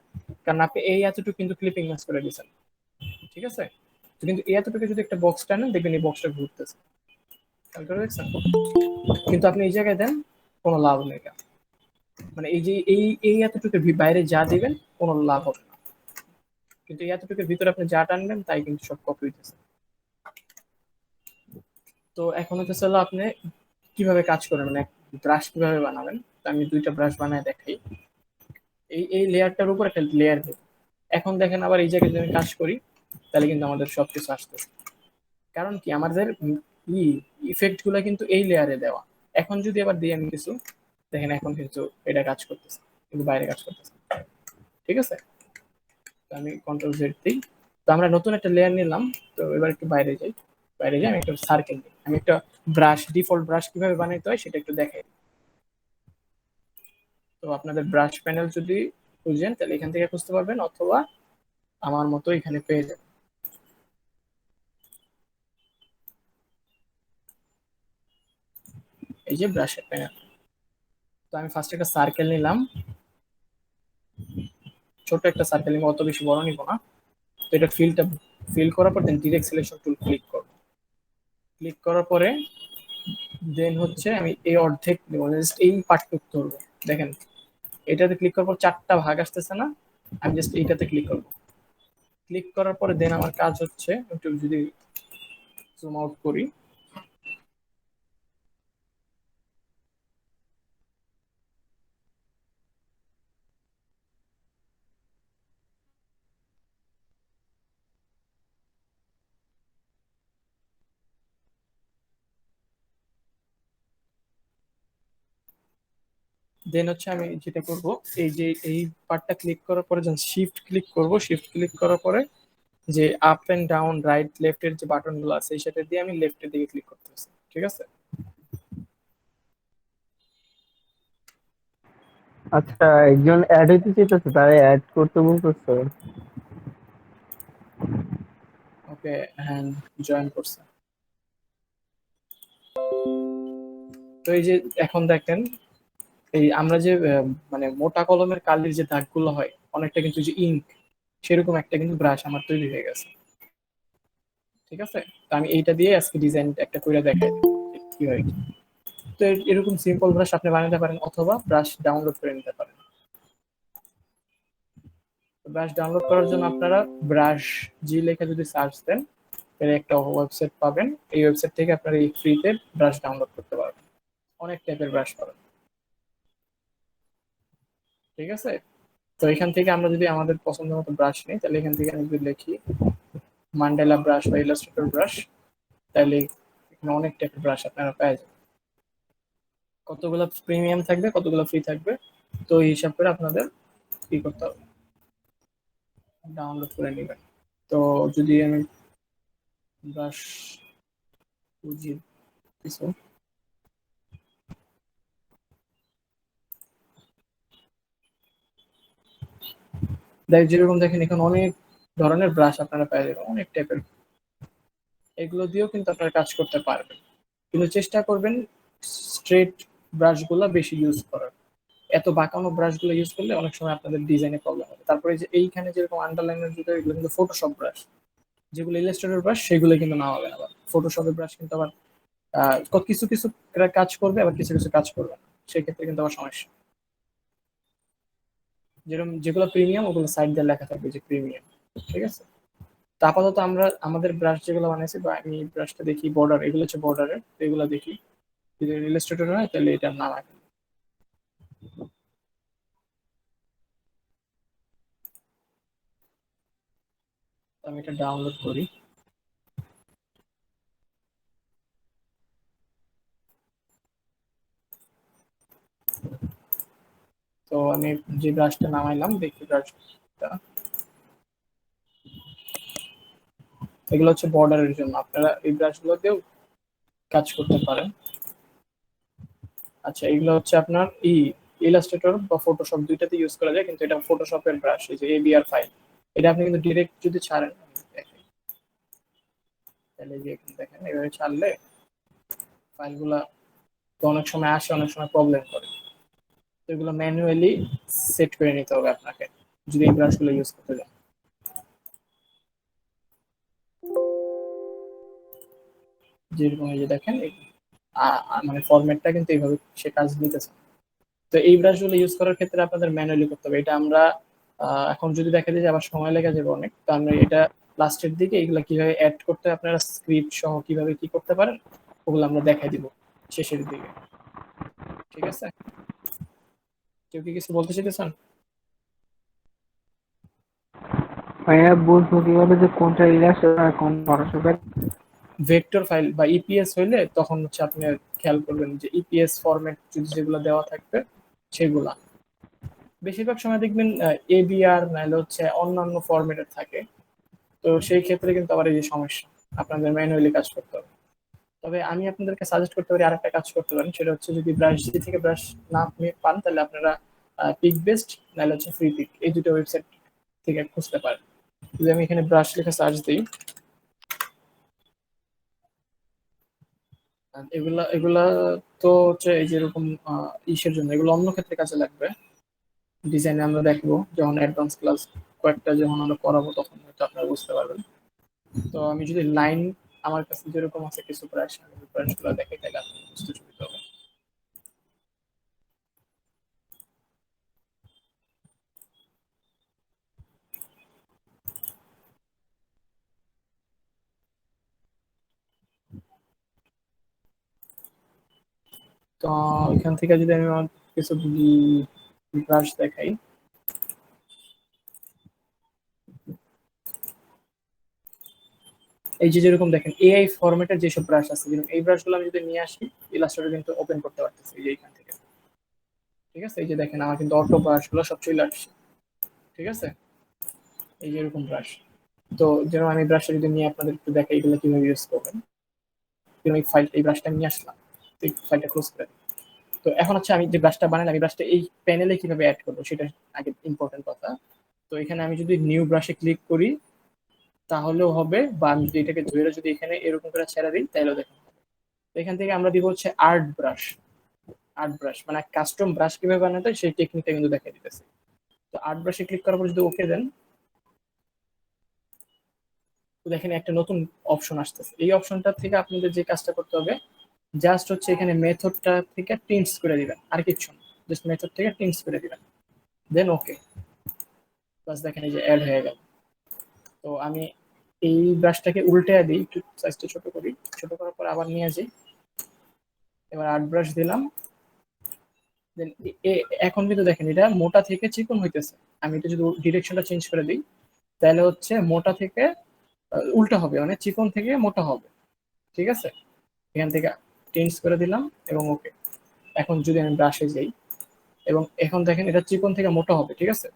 কারণ আপনি এই এতটুকু কিন্তু ক্লিপিং ম্যাচ করে দিয়েছেন, ঠিক আছে। তো কিন্তু এই এতটুকু যদি একটা বক্স টানেন, দেখবেন এই বক্সটা ঘুরতেছে, খেয়াল করে দেখছেন। কিন্তু আপনি এই জায়গায় দেন, কোনো লাভ নেই। মানে এই যে এই এতটুকুর বাইরে যা দিবেন কোনো লাভ হবে না, কিন্তু এই এতটুকুর ভিতরে আপনি যা টানবেন তাই কিন্তু সব কপি হইতেছে। তো এখন হচ্ছে হলো আপনি কিভাবে কাজ করেন, মানে ব্রাশ কিভাবে বানাবেন। তো আমি দুইটা ব্রাশ বানায় দেখাই। এই লেয়ারটার উপর একটা লেয়ার দেব। এখন দেখেন আবার এই জায়গায় যদি আমি কাজ করি, তাহলে কিন্তু আমাদের সবকিছু আসতেছে। কারণ কি, আমাদের ইফেক্ট গুলো কিন্তু এই লেয়ারে দেওয়া। এখন যদি আবার দিই আমি কিছু, দেখেন এখন কিন্তু এটা কাজ করতেছে, কিন্তু বাইরে কাজ করতেছে। ঠিক আছে। তো আমি কন্ট্রোল জেড দিই। তো আমরা নতুন একটা লেয়ার নিলাম। তো এবার একটু বাইরে যাই, বাইরে যাই, আমি একটা সার্কেল দিই। আমি একটা ব্রাশ, ডিফল্ট ব্রাশ কিভাবে বানাইতে হয় সেটা একটু দেখাই। তো আপনাদের ব্রাশ প্যানেল যদি খুঁজেন, তাহলে এখান থেকে খুঁজতে পারবেন, অথবা আমার মতো এখানে পেয়ে যাবেন। এই যে ব্রাশের প্যানেল। তো আমি ফার্স্ট একটা সার্কেল নিলাম, ছোট একটা সার্কেল নিব, অত বেশি বড় নিব না। তো এটা ফিল করার পর দেন ডিরেক্ট সিলেকশন টুল ক্লিক করব। ক্লিক করার পরে দেন হচ্ছে আমি এই অর্ধেক নেব, জাস্ট এই পার্টটুকু ধরবো। দেখেন এটাতে ক্লিক করার পর চারটা ভাগ আসতেছে না, আমি জাস্ট এইটাতে ক্লিক করব। ক্লিক করার পরে দেন আমার কাজ হচ্ছে, একটু যদি জুম আউট করি, দেন হচ্ছে আমি যেটা করব, এই যে এই পার্টটা ক্লিক করার পরে যখন শিফট ক্লিক করব, শিফট ক্লিক করার পরে যে আপ এন্ড ডাউন রাইট লেফটের যে বাটনগুলো আছে, সেটা দিয়ে আমি লেফটের দিকে ক্লিক করতেছি। ঠিক আছে।
আচ্ছা, একজন অ্যাড হইতে চাইতেছে, তারে অ্যাড করতে বলতেছে।
ওকে, ওকে, হ্যাঁ জয়েন করছে। তো এই যে এখন দেখেন এই আমরা যে মানে মোটা কলমের কালির যে দাগগুলো হয় অনেকটা কিন্তু যে ইঙ্ক সেরকম একটা কিন্তু ব্রাশ আমার তৈরি হয়ে গেছে। ঠিক আছে, তো আমি এইটা দিয়ে আজকে ডিজাইন একটা করে দেখাই দিই কি হয়। তো এরকম সিম্পল ব্রাশ আপনি বানাতে পারেন অথবা ব্রাশ ডাউনলোড করে নিতে পারেন। ব্রাশ ডাউনলোড করার জন্য আপনারা ব্রাশ জি লেখা যদি সার্চ দেন এর একটা ওয়েবসাইট পাবেন। এই ওয়েবসাইট থেকে আপনারা এই ফ্রিতে ব্রাশ ডাউনলোড করতে পারবেন, অনেক টাইপের ব্রাশ পাবেন। ঠিক আছে, তো এখান থেকে আমরা যদি আমাদের পছন্দ মতো ব্রাশ নিই তাহলে এখান থেকে আমি যদি লিখি মান্ডেলা ব্রাশ বা ইলাস্ট্রেটর ব্রাশ তাহলে এখানে অনেক টাইপের ব্রাশ আপনারা পেয়ে যাবেন। কতগুলো প্রিমিয়াম থাকবে কতগুলো ফ্রি থাকবে, তো এই হিসাব করে আপনাদের কি করতে হবে, ডাউনলোড করে নেবেন। তো যদি আমি ব্রাশ বুঝি কিছু, যেরকম দেখেন এখানে অনেক ধরনের ব্রাশ আপনারা পেয়ে যাবেন, অনেক টাইপের। এগুলো দিয়েও কিন্তু আপনারা কাজ করতে পারবেন, কিন্তু চেষ্টা করবেন স্ট্রেট ব্রাশ গুলা বেশি ইউজ করার। এত বাঁকানো ব্রাশ গুলো ইউজ করলে অনেক সময় আপনাদের ডিজাইনে প্রবলেম হবে। তারপরে যে এইখানে যেরকম আন্ডারলাইনের ভিতরে এগুলো কিন্তু ফটোশপ ব্রাশ, যেগুলো ইলাস্ট্রেটর ব্রাশ সেগুলো কিন্তু না হবে। আবার ফটোশপের ব্রাশ কিন্তু আবার কিছু কিছু কাজ করবে আবার কিছু কিছু কাজ করবে না, সেক্ষেত্রে কিন্তু আবার সমস্যা। যেরকম যেগুলো প্রিমিয়াম ওগুলো সাইড দিয়ে লেখা থাকবে যে প্রিমিয়াম। ঠিক আছে, তো আপাতত আমরা আমাদের ব্রাশ যেগুলো বানাইছি বা আমি ব্রাশটা দেখি বর্ডার, এগুলো হচ্ছে বর্ডারের, এগুলো দেখি যদি ইলাস্ট্রেটর হয় তাহলে এটার নাম আছে। আমি এটা ডাউনলোড করি। তো আমি যে ব্রাশটা নামাইলাম দেখি ব্রাশটা, এগুলো হচ্ছে বর্ডারের জন্য, আপনারা এই ব্রাশগুলো দিয়েও কাজ করতে পারেন। আচ্ছা, এগুলো হচ্ছে আপনার ইলাস্ট্রেটর বা ফটোশপ দুইটাতে ইউজ করা যায়, কিন্তু এটা ফটোশপের ব্রাশ, এই যে এবিআর ফাইল, এটা আপনি কিন্তু ডিরেক্ট যদি ছাড়েন তাহলে যে এখানে দেখেন এভাবে ছাড়লে ফাইলগুলা তো অনেক সময় আসে অনেক সময় প্রবলেম করে, তো এগুলো ম্যানুয়ালি সেট করে নিতে হবে আপনাকে যদি এই ব্রাশগুলো ইউজ করতে চান। যেরকম এই যে দেখেন মানে ফরম্যাটটা কিন্তু এইভাবে সে কাজ দিতেছে। তো এই ব্রাশগুলো ইউজ করার ক্ষেত্রে আপনাদের ম্যানুয়ালি করতে হবে। এটা আমরা এখন যদি দেখা যায় যে আবার সময় লেগে যাবে অনেক, তো আমরা এটা লাস্টের দিকে এগুলো কিভাবে অ্যাড করতে আপনারা স্ক্রিপ্ট সহ কিভাবে কি করতে পারেন ওগুলো আমরা দেখাই দিব শেষের দিকে। ঠিক আছে, কেউ কি কিছু বলতে চাইতেছেন?
ভাইয়া বুঝবো কিভাবে যে কোনটা ইলাস্ট্রেটর আর কোন ফটোশপের?
ভেক্টর ফাইল বা ইপিএস হইলে তখন হচ্ছে আপনি খেয়াল করবেন যে ইপিএস ফরম্যাট যদি যেগুলো দেওয়া থাকবে সেগুলা বেশিরভাগ সময় দেখবেন এবিআর নাহলে হচ্ছে অন্যান্য ফরম্যাটের থাকে। তো সেই ক্ষেত্রে কিন্তু আবার এই যে সমস্যা, আপনাদের ম্যানুয়ালি কাজ করতে হবে। তবে আমি আপনাদেরকে সাজেস্ট করতে পারি আরেকটা কাজ করতে পারেন, সেটা হচ্ছে যদি ব্রাশ জি থেকে ব্রাশ না পান তাহলে আপনারা পিক বেস্ট নাহলে হচ্ছে ফ্রি পিক এই দুটো ওয়েবসাইট থেকে খুঁজতে পারেন। যদি আমি এখানে ব্রাশ লিখে সার্চ দিই, এগুলা এগুলা তো হচ্ছে এই যেরকম ইসের জন্য, এগুলো অন্য ক্ষেত্রে কাজে লাগবে। ডিজাইনে আমরা দেখবো যখন অ্যাডভান্স ক্লাস কয়েকটা যখন আমরা করাবো তখন হয়তো আপনারা বুঝতে পারবেন। তো আমি যদি লাইন আমার কাছে যেরকম আছে কিছু ব্রাশ, আমি ব্রাশগুলো দেখে তাহলে আপনি বুঝতে সুবিধা হবে। তো এখান থেকে যদি আমি আমার কিছু ব্রাশ দেখাই, এই যে যেরকম দেখেন এআই ফরম্যাটের যেসব ব্রাশ আছে যেরকম এই ব্রাশগুলো আমি যদি নিয়ে আসি ইলাস্ট্রেটর কিন্তু ওপেন করতে পারতেছি এই যে এখান থেকে। ঠিক আছে, এই যে দেখেন আমার কিন্তু অটো ব্রাশগুলো সব চলে আসছে। ঠিক আছে, এই যে এরকম ব্রাশ। তো যেমন আমি ব্রাশটা যদি নিয়ে আপনাদের একটু দেখাই এগুলো কিভাবে ইউজ করবেন, এই ফাইল এই ব্রাশটা নিয়ে আসলাম, এই ফাইলটা ক্লোজ করে দিই। তো এখন হচ্ছে আমি যে ব্রাশটা বানালাম এই ব্রাশটা এই প্যানেলে কিভাবে অ্যাড করবো সেটা আগে ইম্পর্টেন্ট কথা। তো এখানে আমি যদি নিউ ব্রাশে ক্লিক করি তাহলেও হবে, বা আমি যদি এটাকে ধরে যদি এখানে এরকম করে ছেড়ে দিই তাহলেও দেখেন। এখান থেকে আমরা দিব হচ্ছে আর্ট ব্রাশ। আর্ট ব্রাশ মানে কাস্টম ব্রাশ কিভাবে বানাতে হয় সেই টেকনিকটা কিন্তু দেখাই দিতেছে। তো আর্ট ব্রাশে ক্লিক করার পর যদি ওকে দেন, তো দেখেন একটা নতুন অপশন আসতেছে। এই অপশনটা থেকে আপনাদের যে কাজটা করতে হবে, জাস্ট হচ্ছে এখানে মেথডটা থেকে টিন্স করে দিবেন, আর কিছু না, জাস্ট মেথড থেকে টিন্স করে দিবেন, দেন ওকে, বাস দেখেন এই যে অ্যাড হয়ে গেল। তো আমি এই ব্রাশটাকে উল্টে দিই, একটু সাইজটা ছোট করি, ছোট করার পর আবার নিয়ে যাই, এবার আর্ট ব্রাশ দিলাম, দেন এখন কিন্তু দেখেন এটা মোটা থেকে চিকন হইতেছে। আমি এটা যদি ডিরেকশনটা চেঞ্জ করে দিই তাহলে হচ্ছে মোটা থেকে উল্টা হবে, মানে চিকন থেকে মোটা হবে। ঠিক আছে, এখান থেকে চেঞ্জ করে দিলাম এবং ওকে। এখন যদি আমি ব্রাশে যাই এবং এখন দেখেন এটা চিকন থেকে মোটা হবে। ঠিক আছে,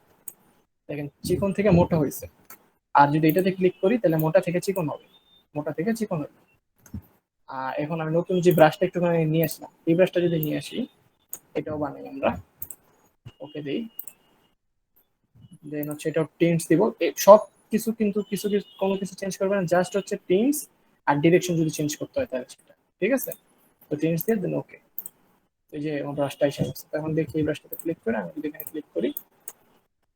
দেখেন চিকন থেকে মোটা হয়েছে। আর যদি এটাতে ক্লিক করি তাহলে মোটা থেকে চিকন হবে, মোটা থেকে চিকন হবে। আর এখন আমি নতুন যে ব্রাশটা একটুখানি নিয়ে আসলাম, এই ব্রাশটা যদি নিয়ে আসি, এটাও বানাই আমরা, ওকে দিই, দেন হচ্ছে এটা টিমস দিব। সব কিছু কিন্তু কিছু কিছু কোনো কিছু চেঞ্জ করবে না, জাস্ট হচ্ছে টিমস আর ডিরেকশন যদি চেঞ্জ করতে হয় তাহলে সেটা। ঠিক আছে, তো টিমস দিয়ে দেন ওকে। এই যে আমার ব্রাশটা এসে গেছে, এখন দেখি এই ব্রাশটাতে ক্লিক করে আমি যদি এখানে ক্লিক করি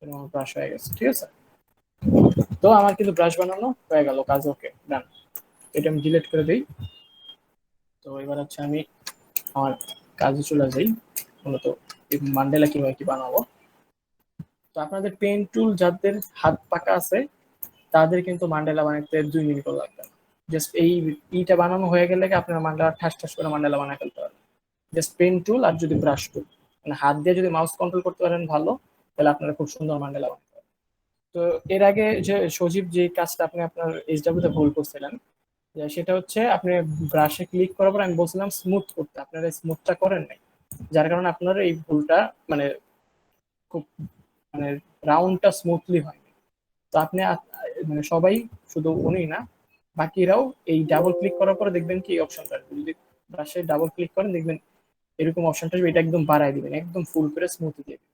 আমার ব্রাশ হয়ে গেছে। ঠিক আছে, তো আমার কিন্তু ব্রাশ বানানো হয়ে গেল, কাজ ওকে ডান। এটা আমি ডিলিট করে দিই। তো এবার হচ্ছে আমি আমার কাজে চলে যাই, মূলত মান্ডেলা কিভাবে কি বানাবো। তো আপনাদের পেন টুল যাদের হাত পাকা আছে তাদের কিন্তু মান্ডালা বানাতে 2 মিনিটও লাগবে না। জাস্ট এই ইটা বানানো হয়ে গেলে আপনার মান্ডালা ঠাস ঠাস করে মান্ডালা বানায় ফেলতে পারবেন। জাস্ট পেন টুল আর যদি ব্রাশ টুল, মানে হাত দিয়ে যদি মাউস কন্ট্রোল করতে পারেন ভালো, তাহলে আপনারা খুব সুন্দর মান্ডালা বানাতে পারবেন। তো এর আগে যে সজীব যে কাজটা আপনি আপনার এইচডাব্লিউ তে ভুল করছিলেন, যে সেটা হচ্ছে আপনি ব্রাশে ক্লিক করার পর আমি বলছিলাম স্মুথ করতে, আপনারা স্মুথটা করেন নাই, যার কারণে আপনার এই ভুলটা মানে খুব মানে রাউন্ডটা স্মুথলি হয়। তো আপনি মানে সবাই, শুধু উনি না বাকিরাও এই ডাবল ক্লিক করার পরে দেখবেন কি এই অপশনটা আসবে। যদি ব্রাশে ডাবল ক্লিক করেন দেখবেন এরকম অপশনটা আসবে, এটা একদম বাড়ায় দিবেন, একদম ফুল করে স্মুথ দিয়ে দিবেন,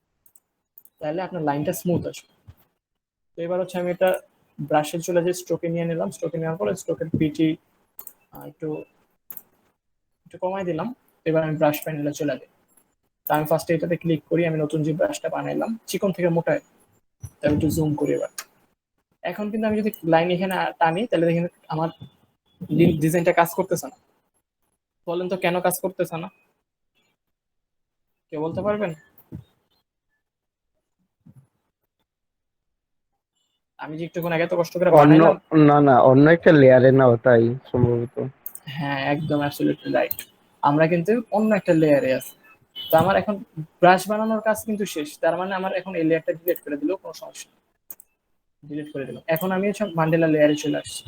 তাহলে আপনার লাইনটা স্মুথ আসবে। তো এবার হচ্ছে আমি এটা ব্রাশে চলে যাই, স্ট্রোকে নিয়ে নিলাম, স্ট্রোকে নেওয়ার পরে স্ট্রোকের পিটি একটু একটু কমাই দিলাম। এবার আমি ব্রাশ প্যানেলে চলে যাই। তা আমি ফার্স্টে এটাতে ক্লিক করি, আমি নতুন যে ব্রাশটা বানাইলাম চিকন থেকে মোটায়, আমি একটু জুম করি এবার। এখন কিন্তু আমি যদি লাইন এখানে টানি তাহলে দেখেন আমার ডিজাইনটা কাজ করতেছে না। বলেন তো কেন কাজ করতেছে না, কেউ বলতে পারবেন? আমি যে একটুক্ষণ আগে এত কষ্ট করে
অন্য,
বানাইলাম।
না না, অন্য একটা লেয়ারে নাও তাই সম্ভবত।
হ্যাঁ একদম অ্যাবসলিউটলি রাইট, আমরা কিন্তু অন্য একটা লেয়ারে আছি। তো আমার এখন ব্রাশ বানানোর কাজ কিন্তু শেষ, তার মানে আমার এখন এই লেয়ারটা ডিলিট করে দিলেও কোনো সমস্যা নেই। ডিলিট করে দিলাম, এখন আমি হচ্ছে মান্ডেলা লেয়ারে চলে আসছি।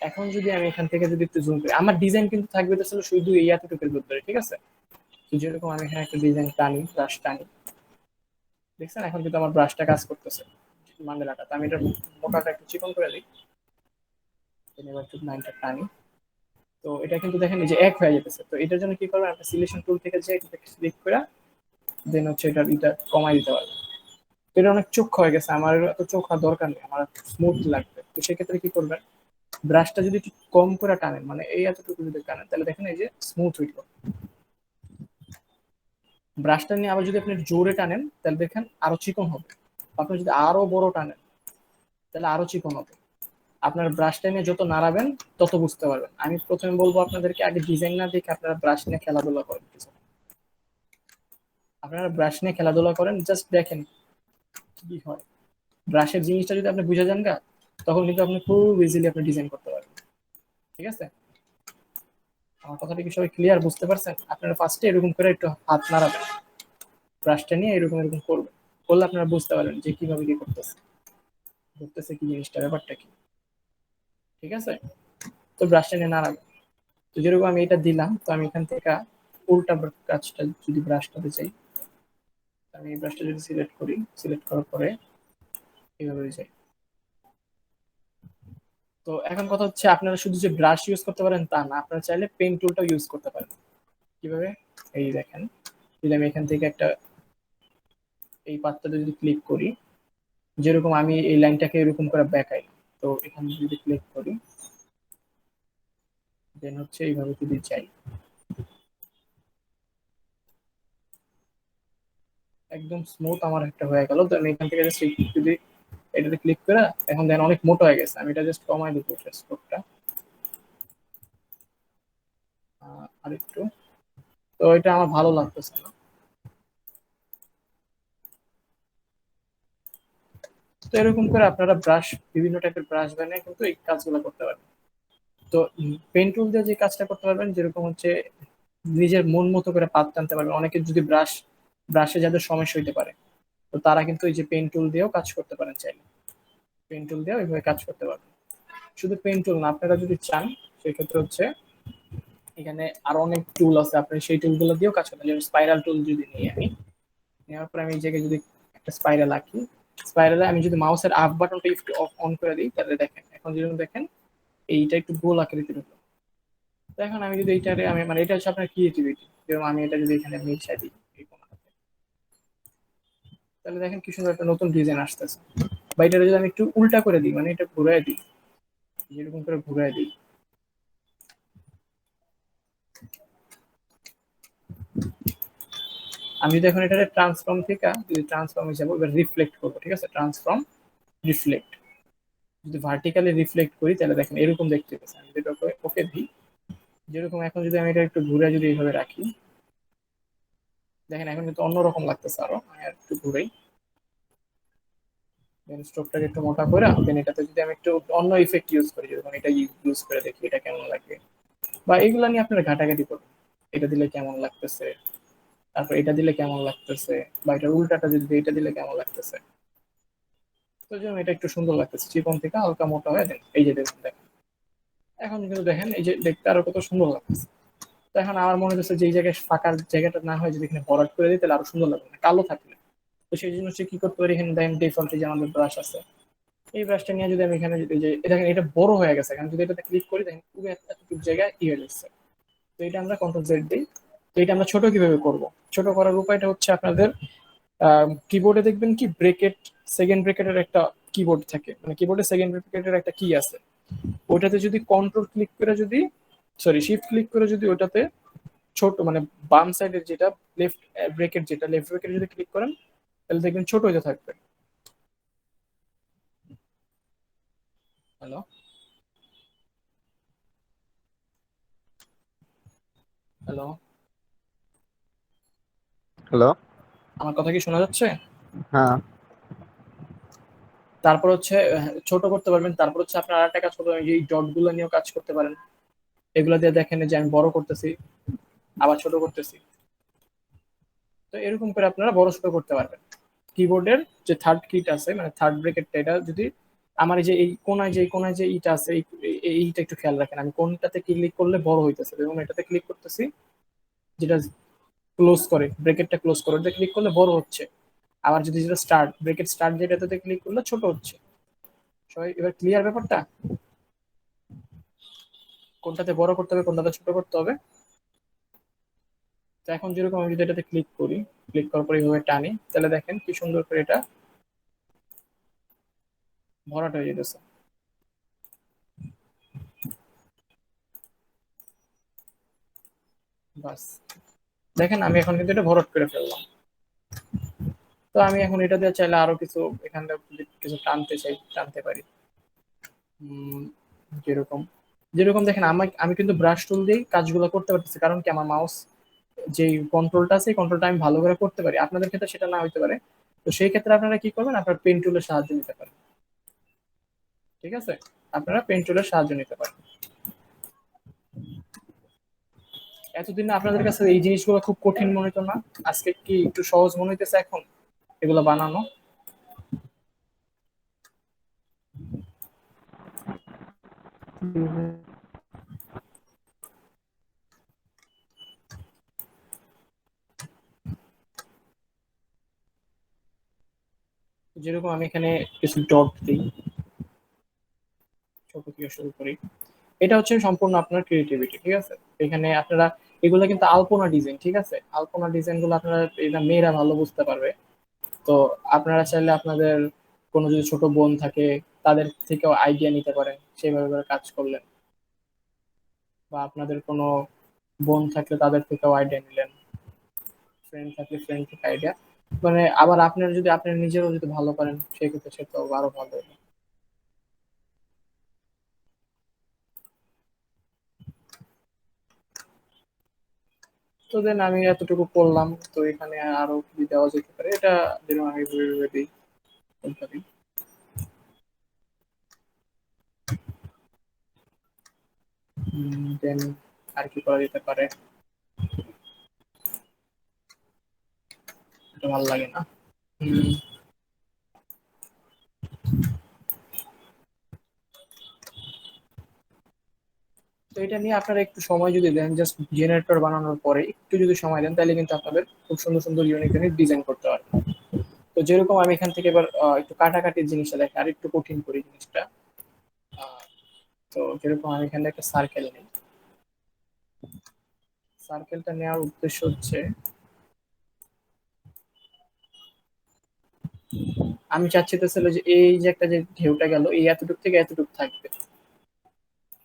এখন যদি আমি এখান থেকে যদি একটু জুম করি, আমার ডিজাইন কিন্তু থাকবে তো শুধু এই এতটুকুর ভিতরে। ঠিক আছে, তো যেরকম আমি এখানে একটা ডিজাইন টানি, ব্রাশ টানি, দেখছেন এখন কিন্তু আমার ব্রাশটা কাজ করতেছে মান্ডেলাটা। তো আমি এটা মোটাটা একটু চিকন করে দিই, এবার একটু লাইনটা টানি, তো এটা কিন্তু দেখেন এই যে এক হয়ে যেতেছে। তো এটার জন্য কি করবেন, আপনি সিলেকশন টুল থেকে যে ক্লিক করে দেন হচ্ছে এটা কমাই দিতে পারবেন। তো এটা অনেক চোখ হয়ে গেছে, আমার এত চোখ হওয়ার দরকার নেই, আমার স্মুথ লাগবে। তো সেক্ষেত্রে কি করবেন, ব্রাশটা যদি একটু কম করে টানেন, মানে এই এতটুকু যদি টানেন তাহলে দেখেন এই যে স্মুথ হইল। ব্রাশটা নিয়ে আবার যদি আপনি জোরে টানেন তাহলে দেখেন আরো চিকন হবে। আপনি যদি আরো বড় টানেন তাহলে আরো চিকন হবে। আপনার ব্রাশটা নিয়ে যত নাড়াবেন তত বুঝতে পারবেন। আমি প্রথমে বলবো আপনাদেরকে আগে ডিজাইন না দেখে আপনারা ব্রাশ নিয়ে খেলাধুলা করেন, আপনারা ব্রাশ নিয়ে খেলাধুলা করেন, জাস্ট দেখেন কি হয়। ব্রাশের জিনিসটা যদি আপনি বুঝে যান গা, তখন কিন্তু আপনি খুব ইজিলি আপনি ডিজাইন করতে পারবেন। ঠিক আছে, আমার কথাটা কি সবাই ক্লিয়ার বুঝতে পারছেন? আপনারা ফার্স্টে এরকম করে একটু হাত নাড়াবেন, ব্রাশটা নিয়ে এরকম এরকম করবেন, করলে আপনারা বুঝতে পারবেন যে কিভাবে কি করতেছে, করতেছে কি জিনিসটা, ব্যাপারটা কি। ঠিক আছে, তো ব্রাশটা নিয়ে নাড়াবেন। তো যেরকম আমি এটা দিলাম, তো আমি এখান থেকে উল্টা কাজটা যদি ব্রাশটাতে চাই, আমি এই ব্রাশটা যদি সিলেক্ট করি, সিলেক্ট করার পরে এইভাবে যাই। তো এখন কথা হচ্ছে আপনারা শুধু যে ব্রাশ ইউজ করতে পারেন তা না, আপনারা চাইলে পেন টুলটাও ইউজ করতে পারেন। কিভাবে, এই দেখেন, যদি আমি এখান থেকে একটা এই পাত্রটা যদি ক্লিক করি, যেরকম আমি এই লাইনটাকে এরকম করে বেঁকাই, তো এখানে যদি ক্লিক করি দেন হচ্ছে এইভাবে যদি চাই একদম স্মুথ আমার একটা হয়ে গেল। তো আমি এখান থেকে জাস্ট যদি এটাতে ক্লিক করে এখন দেন অনেক মোটা হয়ে গেছে, আমি এটা জাস্ট কমাই দিব স্ট্রোকটা আরেকটু। তো এটা আমার ভালো লাগতেছে না। তো এরকম করে আপনারা ব্রাশ, বিভিন্ন টাইপের ব্রাশ বানিয়ে কিন্তু এই কাজগুলো করতে পারবেন। তো পেন টুল দিয়ে যে কাজটা করতে পারবেন, যেরকম হচ্ছে নিজের মন মতো করে পাত টানতে পারবেন। অনেকে যদি ব্রাশে যাদের সমস্যা হইতে পারে, তো তারা কিন্তু এই যে পেন টুল দিয়েও কাজ করতে পারেন, চাইলে পেন টুল দিয়েও এইভাবে কাজ করতে পারবেন। শুধু পেন টুল না, আপনারা যদি চান সেক্ষেত্রে হচ্ছে এখানে আরো অনেক টুল আছে, আপনি সেই টুলগুলো দিয়েও কাজ করতে, যেমন স্পাইরাল টুল যদি নিই আমি, নেওয়ার পর আমি এই জায়গায় যদি একটা স্পাইরাল আঁকি, স্পাইরালে আমি যদি মাউসের আপ বাটনটা একটু অফ অন করে দিই, তাহলে দেখেন এখন যেরকম দেখেন এইটা একটু গোল আকৃতির হলো। তো এখন আমি যদি এইটারে আমি মানে এটা হচ্ছে আপনার ক্রিয়েটিভিটি, যেরকম আমি এটা যদি এখানে মিশাই দিই এই কোণাটাতে, তাহলে দেখেন কি সুন্দর একটা নতুন ডিজাইন আসতেছে। বা এটা যদি আমি একটু উল্টা করে দিই, মানে এটা ঘুরাই দিই, যেরকম করে ঘুরাই দিই, আমি যদি এখন এটা ট্রান্সফর্ম থেকে যদি ট্রান্সফর্ম হিসাবে এবার রিফ্লেক্ট করবো, ঠিক আছে, ট্রান্সফর্ম রিফ্লেক্ট, যদি ভার্টিক্যালি রিফ্লেক্ট করি তাহলে দেখেন এরকম দেখতে পাচ্ছি। আমি যদি ওকে দিই, যেরকম এখন যদি আমি এটা একটু ঘুরে যদি এইভাবে রাখি, দেখেন এখন কিন্তু অন্যরকম লাগতেছে। আরো আমি আর একটু ঘুরেই দেন স্ট্রোকটাকে একটু মোটা করে দেন এটাতে যদি আমি একটু অন্য ইফেক্ট ইউজ করি, যেরকম এটা ইউজ করে দেখি এটা কেমন লাগে, বা এইগুলা নিয়ে আপনারা ঘাটাঘাটি করবেন, এটা দিলে কেমন লাগতেছে, তারপর এটা দিলে কেমন লাগতেছে, বা এটা উল্টাটা যদি দিই, এটা দিলে কেমন লাগতেছে। তো যেমন এটা একটু সুন্দর লাগতেছে, চিকন থেকে হালকা মোটা হয়ে দেন এই যে দেখুন, দেখেন এখন কিন্তু দেখেন এই যে দেখতে আরো কত সুন্দর লাগতেছে। তো এখন আমার মনে হচ্ছে যে এই জায়গায় ফাঁকার জায়গাটা না হয় যদি এখানে ভরাট করে দিই তাহলে আরো সুন্দর লাগবে না কালো থাকলে। তো সেই জন্য হচ্ছে কি করতে পারি, এখানে দেখেন ডিফল্ট যে আমাদের ব্রাশ আছে, এই ব্রাশটা নিয়ে যদি আমি এখানে যদি যে দেখেন এটা বড় হয়ে গেছে, এখন যদি এটাতে ক্লিক করি দেখেন পুরো এতটুকু জায়গায় হয়ে যাচ্ছে। তো এটা আমরা কন্ট্রোল জেড দিই। তো এটা আমরা ছোট কিভাবে করব, ছোট করার উপায়টা হচ্ছে আপনাদের কিবোর্ডে দেখবেন কি ব্রেকেট, সেকেন্ড ব্রেকেটের একটা কিবোর্ড থাকে, মানে কিবোর্ডে সেকেন্ড ব্রেকেটের একটা কি আছে, ওইটাতে যদি কন্ট্রোল ক্লিক করে যদি সরি শিফট ক্লিক করে যদি ওটাতে ছোট মানে বাম সাইডের যেটা লেফট ব্রেকেট, যেটা লেফট ব্রেকেট যদি ক্লিক করেন তাহলে দেখবেন ছোট হতে থাকবে। Hello, hello,
hello.
আমার কথা কি শোনা যাচ্ছে?
হ্যাঁ।
তারপর হচ্ছে ছোট করতে পারবেন। তারপর হচ্ছে আপনার আরেকটা কাজ করতে পারেন, এই ডট গুলো নিয়েও কাজ করতে পারেন। এগুলো দিয়ে দেখেন যে আমি বড় করতেছি, আবার ছোট করতেছি। তো এরকম করে আপনারা বড় ছোট করতে পারবেন। কিবোর্ডের যে থার্ড কিট আছে মানে থার্ড ব্রেকেটটা, এটা যদি আমার এই যে এই কোনায় যে ইটা আছে এইটা একটু খেয়াল রাখেন, আমি কোনটাতে ক্লিক করলে বড় হইতেছে, এবং এটাতে ক্লিক করতেছি যেটা ক্লোজ করে ব্রেকেটটা ক্লোজ করে, ওটা ক্লিক করলে বড় হচ্ছে। আবার যদি যেটা স্টার্ট ব্রেকেট স্টার্ট যেটাতে ক্লিক করলে ছোট হচ্ছে। সবাই এবার ক্লিয়ার ব্যাপারটা, কোনটাতে বড় করতে হবে কোনটাতে ছোট করতে হবে। তো এখন যেরকম আমি যদি এটাতে ক্লিক করি, ক্লিক করার পর এইভাবে টানি, তাহলে দেখেন কি সুন্দর করে এটা ভরাট হয়ে যেতেছে। বাস দেখেন আমি এখন কিন্তু এটা ভরাট করে ফেললাম। তো আমি এখন এটা দিয়ে চাইলে আরো কিছু এখানে কিছু টানতে চাই, টানতে পারি। উম, যেরকম যেরকম দেখেন আমি কিন্তু ব্রাশ টুল দিয়ে কাজগুলো করতে পারতেছি, কারণ কি আমার মাউস যে কন্ট্রোলটা আছে কন্ট্রোলটা আমি ভালো করে করতে পারি, আপনাদের ক্ষেত্রে সেটা না হইতে পারে। তো সেই ক্ষেত্রে আপনারা কি করবেন, আপনার পেন টুলের সাহায্য নিতে পারেন। ঠিক আছে, আপনারা পেন টুলের সাহায্য নিতে পারেন। এতদিন আপনাদের কাছে এই জিনিসগুলো খুব কঠিন মনে হতো না, আজকে কি একটু সহজ মনে হইতেছে এখন এগুলো বানানো? যেরকম আমি এখানে কিছু ডট দিই, ছোট থেকে শুরু করি, এটা হচ্ছে সম্পূর্ণ আপনার ক্রিয়েটিভিটি। ঠিক আছে, এখানে আপনারা এগুলো কিন্তু আলপনা ডিজাইন, ঠিক আছে, আলপনা ডিজাইন গুলো আপনারা এটা মেয়েরা ভালো বুঝতে পারবে। তো আপনারা চাইলে আপনাদের কোনো যদি ছোট বোন থাকে তাদের থেকেও আইডিয়া নিতে পারেন, সেইভাবে করে কাজ করলেন। বা আপনাদের কোনো বোন থাকলে তাদের থেকেও আইডিয়া নিলেন, ফ্রেন্ড থাকলে ফ্রেন্ড থেকে আইডিয়া, মানে আবার আপনার যদি আপনি নিজেরও যদি ভালো পারেন সেক্ষেত্রে সে তো আরো ভালো হবে। তো দেন আমি এতটুকু করলাম, তো এখানে আরো কি দেওয়া যেতে পারে এটা যেন আমি ভেবে ভেবে দিই বলতে পারি। দেন আর কি করা যেতে পারে, এটা ভালো লাগে না। উম, তো এটা নিয়ে আপনারা একটু সময় যদি দেন, জাস্ট জেনারেটর বানানোর পরে একটু যদি সময় দেন, তাহলে কিন্তু আপনাদের খুব সুন্দর সুন্দর ইউনিক ইউনিক ডিজাইন করতে পারবেন। তো যেরকম আমি এখান থেকে এবার একটু কাটাকাটির জিনিসটা দেখে আর একটু কঠিন করি জিনিসটা। আহ, তো যেরকম আমি এখানে একটা সার্কেল নিই, সার্কেলটা নেওয়ার উদ্দেশ্য হচ্ছে আমি চাচ্ছি তো ছিল যে এই যে একটা যে ঢেউটা গেল এই এতটুক থেকে এতটুক থাকবে।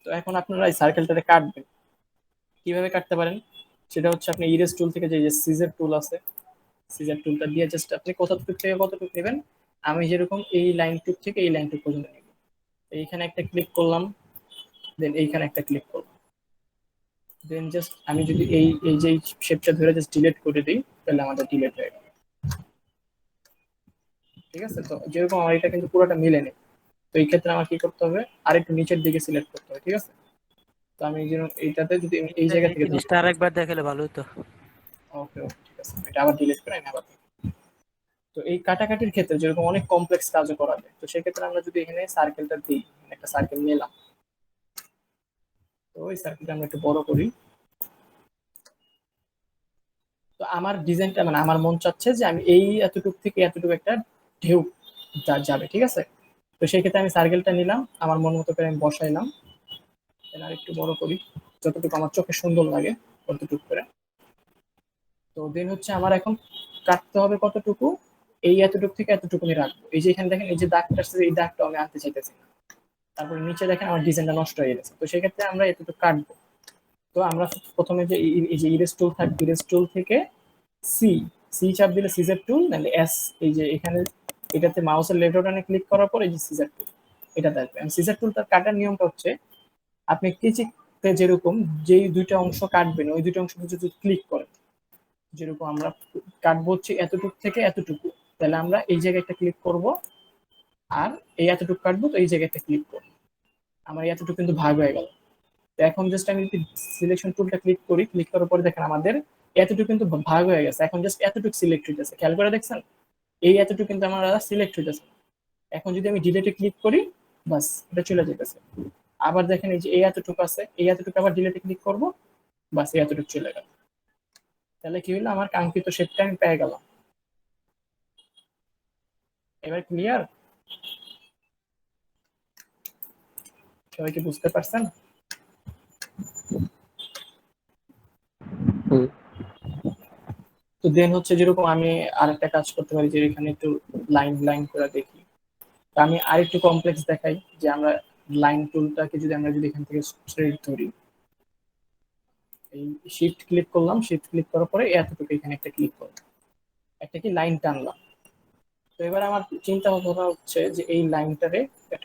তো এখন আপনারা এই সার্কেলটাকে কাটবেন, কিভাবে কাটতে পারেন সেটা হচ্ছে আপনি ইরেজ টুল থেকে যে সিজার টুল আছে, সিজার টুলটা দিয়ে জাস্ট আপনি কতটুক থেকে কতটুক নেবেন, আমি যেরকম এই লাইন টুক থেকে এই লাইন টুক পর্যন্ত নেব। এইখানে একটা ক্লিক করলাম, দেন এইখানে একটা ক্লিক করলাম, দেন জাস্ট আমি যদি এই এই যে শেপটা ধরে জাস্ট ডিলিট করে দিই, তাহলে আমাদের ডিলিট হয়ে গেল। ঠিক আছে, তো যেরকম আমার এটা কিন্তু পুরোটা মিলে নেই, তো এই ক্ষেত্রে আমার কি করতে হবে, আরেকটু নিচের দিকে সিলেক্ট করতে হবে। ঠিক আছে, তো আমি যেন এইটাতে যদি আমি এই জায়গা
এই
থেকে ধরি,
জিনিসটা আরেকবার দেখালে ভালো হতো।
ওকে ওকে ঠিক আছে, এটা আবার ডিলিট করে আমি আবার। তো এই কাটাকাটির ক্ষেত্রে যেরকম অনেক কমপ্লেক্স কাজও করা যায়, তো সেক্ষেত্রে আমরা যদি এখানে সার্কেলটা দিই, একটা সার্কেল নিলাম, তো ওই সার্কেলটা আমরা একটু বড় করি। তো আমার ডিজাইনটা মানে আমার মন চাচ্ছে যে আমি এই এতটুকু থেকে এতটুকু একটা ঢেউ যাবে। ঠিক আছে, তো সেই ক্ষেত্রে আমি সার্কেলটা নিলাম, আমার মন মতো করে আমি বসাইলাম, আর একটু বড় করি যতটুকু আমার চোখে সুন্দর লাগে ততটুকু করে। তো দেন হচ্ছে আমার এখন কাটতে হবে কতটুকু, এই এতটুকু থেকে এতটুকু আমি রাখবো। এই যে এখানে দেখেন এই যে দাগটা আসছে, এই দাগটা আমি আনতে চাইতেছি না। তারপরে নিচে দেখেন আমার ডিজাইনটা নষ্ট হয়ে গেছে, তো সেক্ষেত্রে আমরা এতটুকু কাটবো। তো আমরা প্রথমে যে এই যে ইরেজ টুল থাকবে, ইরেজ টুল থেকে সি, সি চাপ দিলে সিজার টুল, নাহলে এস, এই যে এখানে এটাতে মাউসের লেফট বাটনে ক্লিক করার পর এই যে সিজার টুল এটা থাকবে। সিজার টুল তার কাটার নিয়মটা হচ্ছে আপনি কেচিতে যেরকম যেই দুইটা অংশ কাটবেন ওই দুইটা অংশ যদি ক্লিক করেন, যেরকম আমরা কাটবো হচ্ছে এতটুকু থেকে এতটুকু, তাহলে আমরা এই জায়গায় একটা ক্লিক করব, আর এই এতটুকু কাটবো তো এই জায়গায় একটা ক্লিক করবো, আমার এতটুকু কিন্তু ভাগ হয়ে গেল। তো এখন জাস্ট আমি যদি সিলেকশন টুলটা ক্লিক করি, ক্লিক করার পরে দেখেন আমাদের এতটুকু কিন্তু ভাগ হয়ে গেছে, এখন জাস্ট এতটুকু সিলেক্ট হইতেছে, খেয়াল করে দেখছেন এই এতটুকু কিন্তু আমার সিলেক্ট হইতেছে। এখন যদি আমি ডিলেটে ক্লিক করি, বাস এটা চলে যেতেছে। আবার দেখেন এই যে এই এতটুকু আছে, এই এতটুকু আবার ডিলেটে ক্লিক করব, বাস এই এতটুকু চলে গেল। তাহলে কি হলো, আমার কাঙ্ক্ষিত শেপটা আমি পেয়ে গেলাম। এবার ক্লিয়ার, সবাই কি বুঝতে পারছেন?
হুম।
তো দেন হচ্ছে যেরকম আমি আরেকটা কাজ করতে পারি, যে এখানে একটু লাইন লাইন করে দেখি। তো আমি আরেকটু কমপ্লেক্স দেখাই, যে আমরা লাইন টুলটাকে যদি আমরা যদি এখান থেকে স্ট্রেট ধরি, এই শিফট ক্লিক করলাম, শিফট ক্লিক করার পরে এতটুকু এখানে একটা ক্লিক করলাম, একটা কি লাইন টানলাম। তো এবার আমার চিন্তা ভাবনা হচ্ছে যে এই লাইনটারে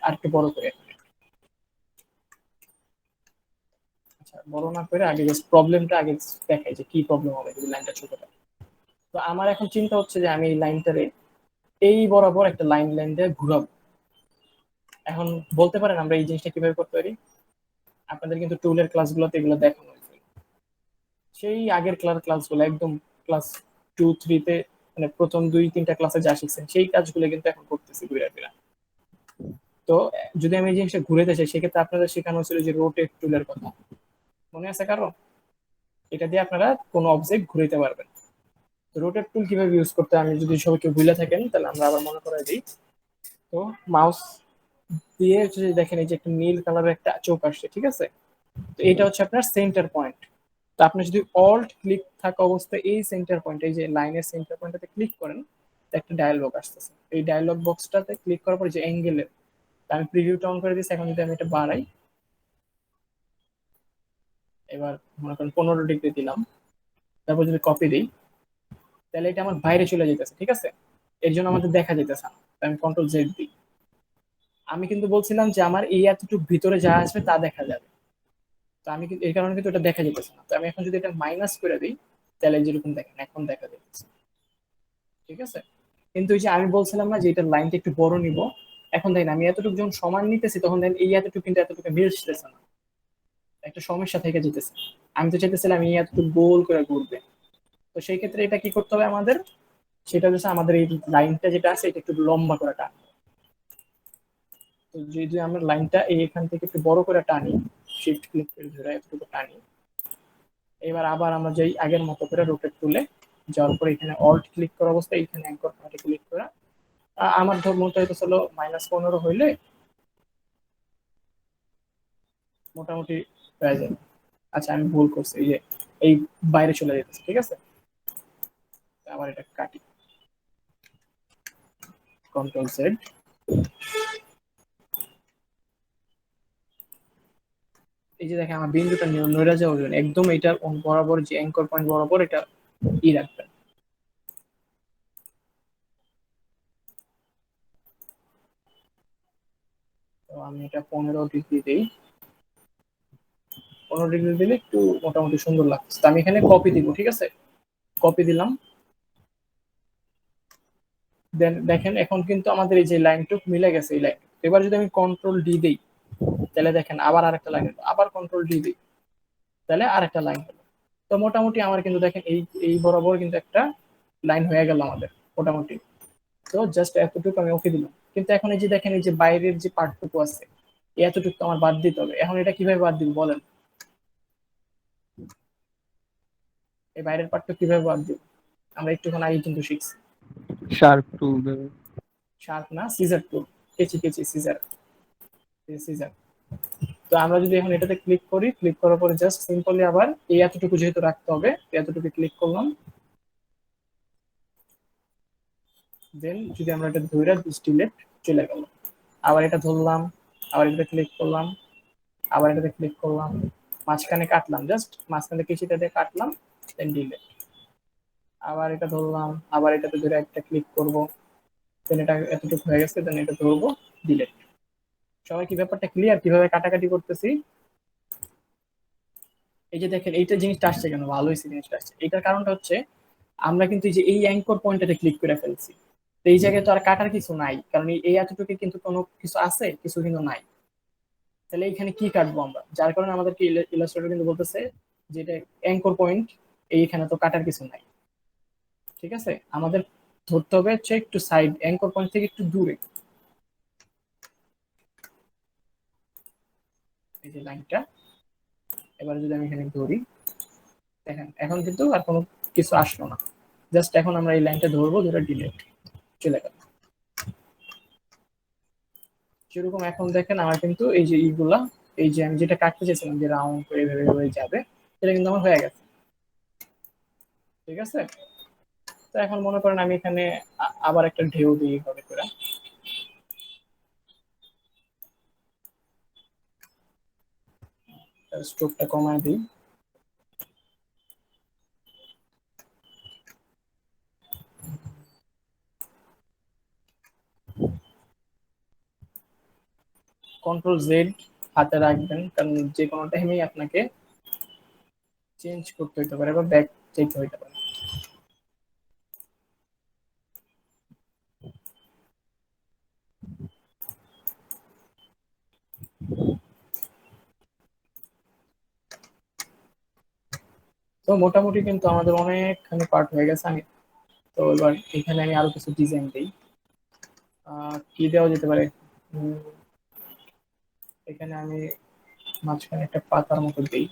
আরেকটু বড় করে, আচ্ছা বড় না করে আগে জাস্ট প্রবলেমটা আগে দেখাই যে কি প্রবলেম হবে যদি লাইনটা ছোট হয়। তো আমার এখন চিন্তা হচ্ছে যে আমি এই লাইনটারে এই বরাবর একটা লাইন লাইন দিয়ে ঘুরাবো। এখন বলতে পারেন আমরা এই জিনিসটা কিভাবে করতে পারি, আপনাদের কিন্তু টুলের ক্লাসগুলোতে এগুলো দেখানো হয়েছে, সেই আগের ক্লাসগুলো একদম ক্লাস 2 3-তে, মানে প্রথম 2 3টা ক্লাসে যা শিখছেন সেই কাজগুলো কিন্তু এখন করতেছি ঘুরে ফিরে। তো যদি আমি এই জিনিসটা ঘুরেতে চাই, সেক্ষেত্রে আপনাদের শেখানো হয়েছিল যে রোটেট টুলের কথা, মনে আছে কারো? এটা দিয়ে আপনারা কোনো অবজেক্ট ঘুরাইতে পারবেন। রোটেট টুল কিভাবে ইউজ করতে হয়, আমি যদি সবাইকে ভুলে থাকেন তাহলে আমরা আবার মনে করাই দিই। তো মাউস দিয়ে হচ্ছে যে দেখেন এই যে একটা নীল কালারের একটা চোখ আসছে, ঠিক আছে, তো এটা হচ্ছে আপনার সেন্টার পয়েন্ট। তো আপনি যদি অল্ট ক্লিক থাকা অবস্থায় এই সেন্টার পয়েন্ট, এই যে লাইনের সেন্টার পয়েন্টটাতে ক্লিক করেন, তো একটা ডায়ালগ আসতেছে, এই ডায়ালগ বক্সটাতে ক্লিক করার পর যে অ্যাঙ্গেলের আমি প্রিভিউটা অন করে দিচ্ছি। এখন যদি আমি এটা বাড়াই, এবার মনে করেন 15 ডিগ্রি দিলাম, তারপর যদি কপি দিই, তাহলে এটা আমার বাইরে চলে যেতেছে, ঠিক আছে? এর জন্য আমাদের দেখা যেতেছে না। আমি কন্ট্রোল জেড দিই। আমি কিন্তু বলছিলাম যে আমার এই এতটুকু ভিতরে যা আসবে তা দেখা যাবে, তো আমি কিন্তু এই কারণে কিন্তু এটা দেখা যেতেছে না। তো আমি এখন যদি এটা মাইনাস করে দিই, তাহলে যেরকম দেখেন এখন দেখা যাচ্ছে, ঠিক আছে? কিন্তু এই যে আমি বলছিলাম না যে এটা লাইনটা একটু বড় নিব, এখন দেখেন আমি এতটুকু যখন সমান নিতেছি তখন দেখেন এই এতটুকু কিন্তু এতটুকু মিলতেছে না, একটা সমস্যা থেকে যেতেছে। আমি তো চাইতেছিলাম এই এতটুকু গোল করে ঘুরবে। তো সেই ক্ষেত্রে এটা কি করতে হবে আমাদের, সেটা হচ্ছে আমাদের এই লাইনটা যেটা আছে এটা একটু লম্বা করে টান। তো যদি আমরা লাইনটা এখান থেকে একটু বড় করে টানি, শিফট ক্লিক করে ধরে এতটুকু টানি, এবার আবার আমরা যেই আগের মতো করে রোটেট তুলে যাওয়ার পর এখানে অল্ট ক্লিক করা অবস্থায় এখানে অ্যাঙ্কর পয়েন্টে ক্লিক করা। আমার ধর মতো হয়তো চলো -15 হইলে মোটামুটি হয়ে যাবে। আচ্ছা আমি ভুল করছি, এই যে এই বাইরে চলে যেতেছে, ঠিক আছে? আবার এটা কাটি, কন্ট্রোল জেড। এই যে দেখেন আমার বিন্দুটা নড়ে যাওয়া যাবে না। একদম এটা বরাবর যে অ্যাঙ্কর পয়েন্ট বরাবর এটা রাখবেন। তো আমি এটা 15 ডিগ্রি দিই। 15 ডিগ্রি দিলে একটু মোটামুটি সুন্দর লাগছে। তো আমি এখানে কপি দিব, ঠিক আছে? কপি দিলাম। দেন দেখেন এখন কিন্তু আমাদের এই যে লাইনটুক মিলে গেছে এই লাইন। এবার যদি আমি কন্ট্রোল ডি দিই, তাহলে দেখেন আবার আরেকটা লাইন, আবার কন্ট্রোল ডি দিই, তাহলে আরেকটা লাইন হলো। তো মোটামুটি আমার কিন্তু দেখেন এই এই বরাবর কিন্তু একটা লাইন হয়ে গেল আমাদের মোটামুটি। তো জাস্ট এতটুকু আমি ওকে দিলাম। কিন্তু এখন এই যে দেখেন এই যে বাইরের যে পার্টটুকু আছে, এতটুকু তো আমার বাদ দিতে হবে। এখন এটা কিভাবে বাদ দিব বলেন? এই বাইরের পার্টটুকু কিভাবে বাদ দিব? আমরা একটুক্ষণ আগে কিন্তু শিখছি।
শার্প টুল দেবে।
শার্প না, সিজার টুল। কেচি কেচি সিজার, সিজার। তো আমরা যদি এখন এটাতে ক্লিক করি, ক্লিক করার পরে জাস্ট সিম্পলি আবার এই এতটুকু যেহেতু রাখতে হবে, এতটুকু ক্লিক করলাম। দেন যদি আমরা এটা ধরে ডিলেট চলে গেল। আবার এটা ধরলাম, আবার এটা ক্লিক করলাম, আবার এটাতে ক্লিক করলাম, মাঝখানে কাটলাম, জাস্ট মাঝখানে কিছুটা দিয়ে কাটলাম, দেন ডিলেট। আবার এটা ধরলাম, আবার এটাতে ধরে একটা ক্লিক করব, দেন এটা এতটুকু হয়ে গেছে, দেন এটা ধরবো, ডিলেট। সবাই কি ব্যাপারটা ক্লিয়ার কিভাবে কাটাকাটি করতেছি? এই যে দেখেন এইটা জিনিসটা আসছে কেন, ভালো হয়েছে জিনিসটা আসছে। এটার কারণটা হচ্ছে আমরা কিন্তু এই যে এই অ্যাঙ্কর পয়েন্টটাতে ক্লিক করে ফেলছি। তো এই জায়গায় তো আর কাটার কিছু নাই, কারণ এই এতটুকু কিন্তু কোনো কিছু আছে, কিছু কিন্তু নাই। তাহলে এখানে কি কাটবো আমরা? যার কারণে আমাদেরকে ইলাস্ট্রেটর কিন্তু বলতেছে যে এটা অ্যাঙ্কর পয়েন্ট, এইখানে তো কাটার কিছু নাই, ঠিক আছে? আমাদের ধরতে হবে হচ্ছে একটু সাইড, অ্যাঙ্কর পয়েন্ট থেকে একটু দূরে এই যে লাইনটা। এবার যদি আমি এখানে ধরি, দেখেন এখন কিন্তু আর কোনো কিছু আসলো না। জাস্ট এখন আমরা এই লাইনটা ধরবো, ধরে ডিলেট চলে গেল। সেরকম এখন দেখেন আমার কিন্তু এই যে এইগুলা, এই যে আমি যেটা কাটতে চাইছিলাম যে রাউন্ড করে এভাবে এভাবে যাবে, সেটা কিন্তু আমার হয়ে গেছে, ঠিক আছে? তো এখন মনে করেন আমি এখানে আবার একটা ঢেউ দিই হবে করে, স্ট্রোকটা কমায় দিই। কন্ট্রোল জেড হাতে রাখবেন, কারণ যে কোনো টাইমেই আপনাকে চেঞ্জ করতে হইতে পারে বা ব্যাক যেতে হইতে পারে। তো মোটামুটি কিন্তু আমাদের অনেকখানি পার্ট হয়ে গেছে। আমি তো এবার এখানে আমি আরো কিছু ডিজাইন দিই। কি দেওয়া যেতে পারে? উম, এখানে আমি মাঝখানে একটা পাতার মতো দিই।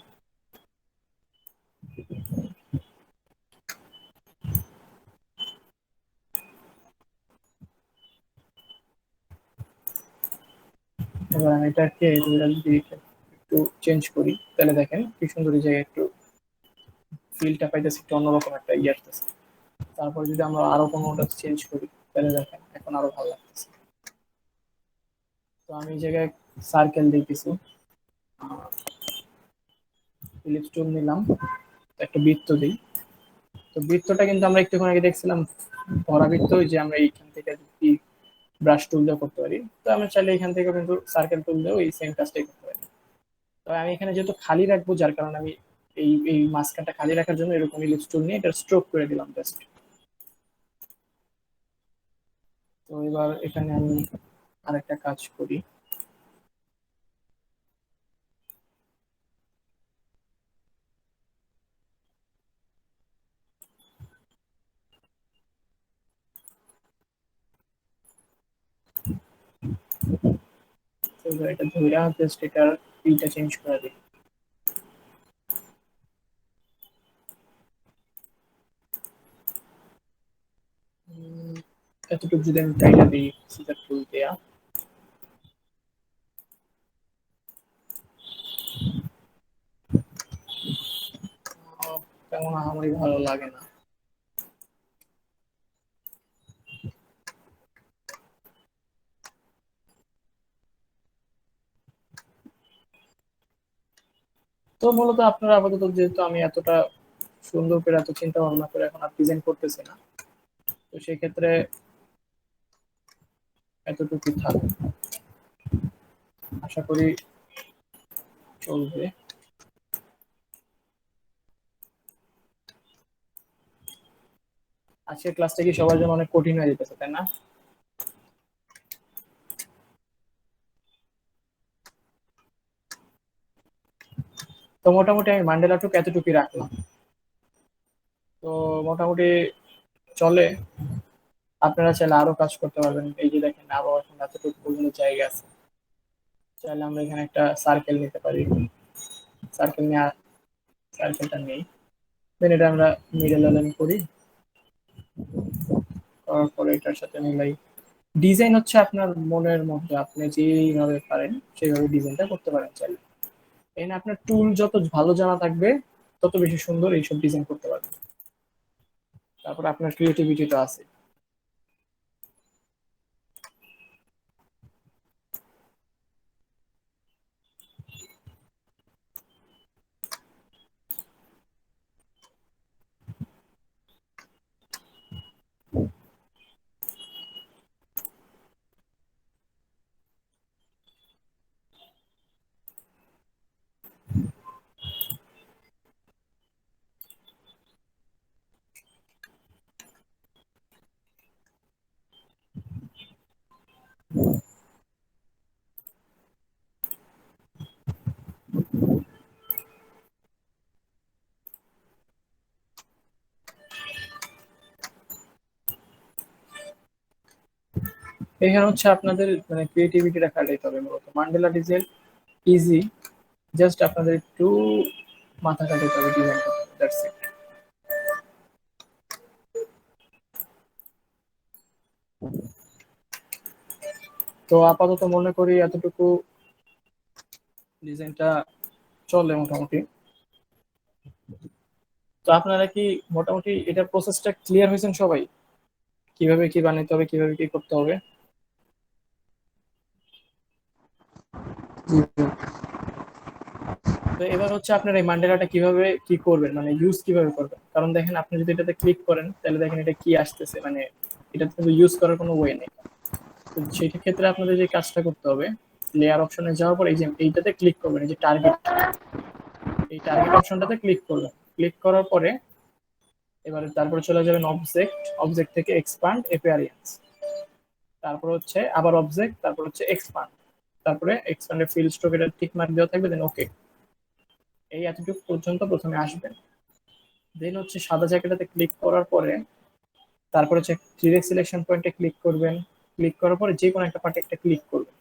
এবার আমি এটাকে যদি একটু চেঞ্জ করি, তাহলে দেখেন কি সুন্দর এই জায়গায় একটু ফিলটা পাইতেছি, একটু অন্যরকম একটা ইয়ে আসতেছে। তারপর যদি আমরা আরো কোনো চেঞ্জ করি, তাহলে দেখেন এখন আরো ভালো লাগতেছে। তো আমি এই জায়গায় সার্কেল দিই কিছু, ইলিপস টুল নিলাম, একটা বৃত্ত দিই। তো বৃত্তটা কিন্তু আমরা একটুক্ষণ আগে দেখছিলাম ভরা বৃত্ত, ওই যে আমরা এইখান থেকে যদি ব্রাশ টুল দিয়ে করতে পারি, তো আমরা চাইলে এখান থেকে কিন্তু সার্কেল টুল দিয়েও এই সেম কাজটাই করতে পারি। তো আমি এখানে যেহেতু খালি রাখবো, যার কারণে আমি এই এই মাঝখানটা খালি রাখার জন্য এরকম ইলিপস টুল নিয়ে এটা স্ট্রোক করে দিলাম জাস্ট। তো এবার এখানে আমি আরেকটা কাজ করি। তো এবার এটা ধরে জাস্ট এটার ইটা চেঞ্জ করে দিই। এতটুকু যদি আমি টাইটা দিই সিজার টুল দেয়া, তেমন আমারই ভালো লাগে না। তো মূলত আপনারা আপাতত, যেহেতু আমি এতটা সুন্দর করে এত চিন্তা ভাবনা করে এখন আর ডিজাইন করতেছি না, তো সেই ক্ষেত্রে এতটুকু থাকবে, আশা করি চলবে। আজকের ক্লাসটা কি সবার জন্য অনেক কঠিন হয়ে যেতেছে, তাই না? তো মোটামুটি আমি মান্ডেলাটুকু এতটুকুই রাখলাম। তো মোটামুটি চলে, আপনারা চাইলে আরো কাজ করতে পারবেন। এই যে দেখেন আরো এখন এতটুকু পর্যন্ত জায়গা আছে, চাইলে আমরা এখানে একটা সার্কেল নিতে পারি। সার্কেল নিয়ে সার্কেলটা নেই, দেন এটা আমরা মিডল লাইন করি, করার পরে এটার সাথে মিলাই। ডিজাইন হচ্ছে আপনার মনের মধ্যে, আপনি যেভাবে পারেন সেইভাবে ডিজাইনটা করতে পারেন চাইলে। এখানে আপনার টুল যত ভালো জানা থাকবে তত বেশি সুন্দর এইসব ডিজাইন করতে পারবেন। তারপর আপনার ক্রিয়েটিভিটিটা আছে। এখানে হচ্ছে আপনাদের মানে ক্রিয়েটিভিটিটা খাটাইতে হবে মূলত। মান্ডেলা ডিজাইন ইজি, জাস্ট আপনাদের একটু মাথা খাটাইতে হবে ডিজাইন করতে, দ্যাটস ইট। তো আপাতত মনে করি এতটুকু ডিজাইনটা চলে মোটামুটি। তো আপনারা কি মোটামুটি এটা প্রসেসটা ক্লিয়ার হয়েছেন সবাই, কিভাবে কি বানাইতে হবে, কিভাবে কি করতে হবে?
জি জি।
তো এবার হচ্ছে আপনারা এই মান্ডেলাটা কিভাবে কি করবেন, মানে ইউজ কিভাবে করবেন। কারণ দেখেন আপনি যদি এটাতে ক্লিক করেন তাহলে দেখেন এটা কি আসতেছে, মানে এটা কিন্তু ইউজ করার কোনো ওয়ে নেই। তো সেই ক্ষেত্রে আপনাদের যে কাজটা করতে হবে, লেয়ার অপশনে যাওয়ার পর এই যে এইটাতে ক্লিক করবেন, এই যে টার্গেট, এই টার্গেট অপশনটাতে ক্লিক করবেন। ক্লিক করার পরে এবারে তারপরে চলে যাবেন অবজেক্ট, অবজেক্ট থেকে এক্সপান্ড অ্যাপিয়ারেন্স, তারপর হচ্ছে আবার অবজেক্ট, তারপর হচ্ছে এক্সপান্ড, তারপরে এক্সপান্ডের ফিল স্ট্রোক এটা টিক মার্ক দেওয়া থাকবে, দেন ওকে। এই এতটুকু পর্যন্ত প্রথমে আসবেন। দেন হচ্ছে সাদা জায়গাটাতে ক্লিক করার পরে তারপর হচ্ছে ডিরেক্ট সিলেকশন পয়েন্টে ক্লিক করবেন। ক্লিক করার পরে যে কোনো একটা পার্টে একটা ক্লিক করবেন।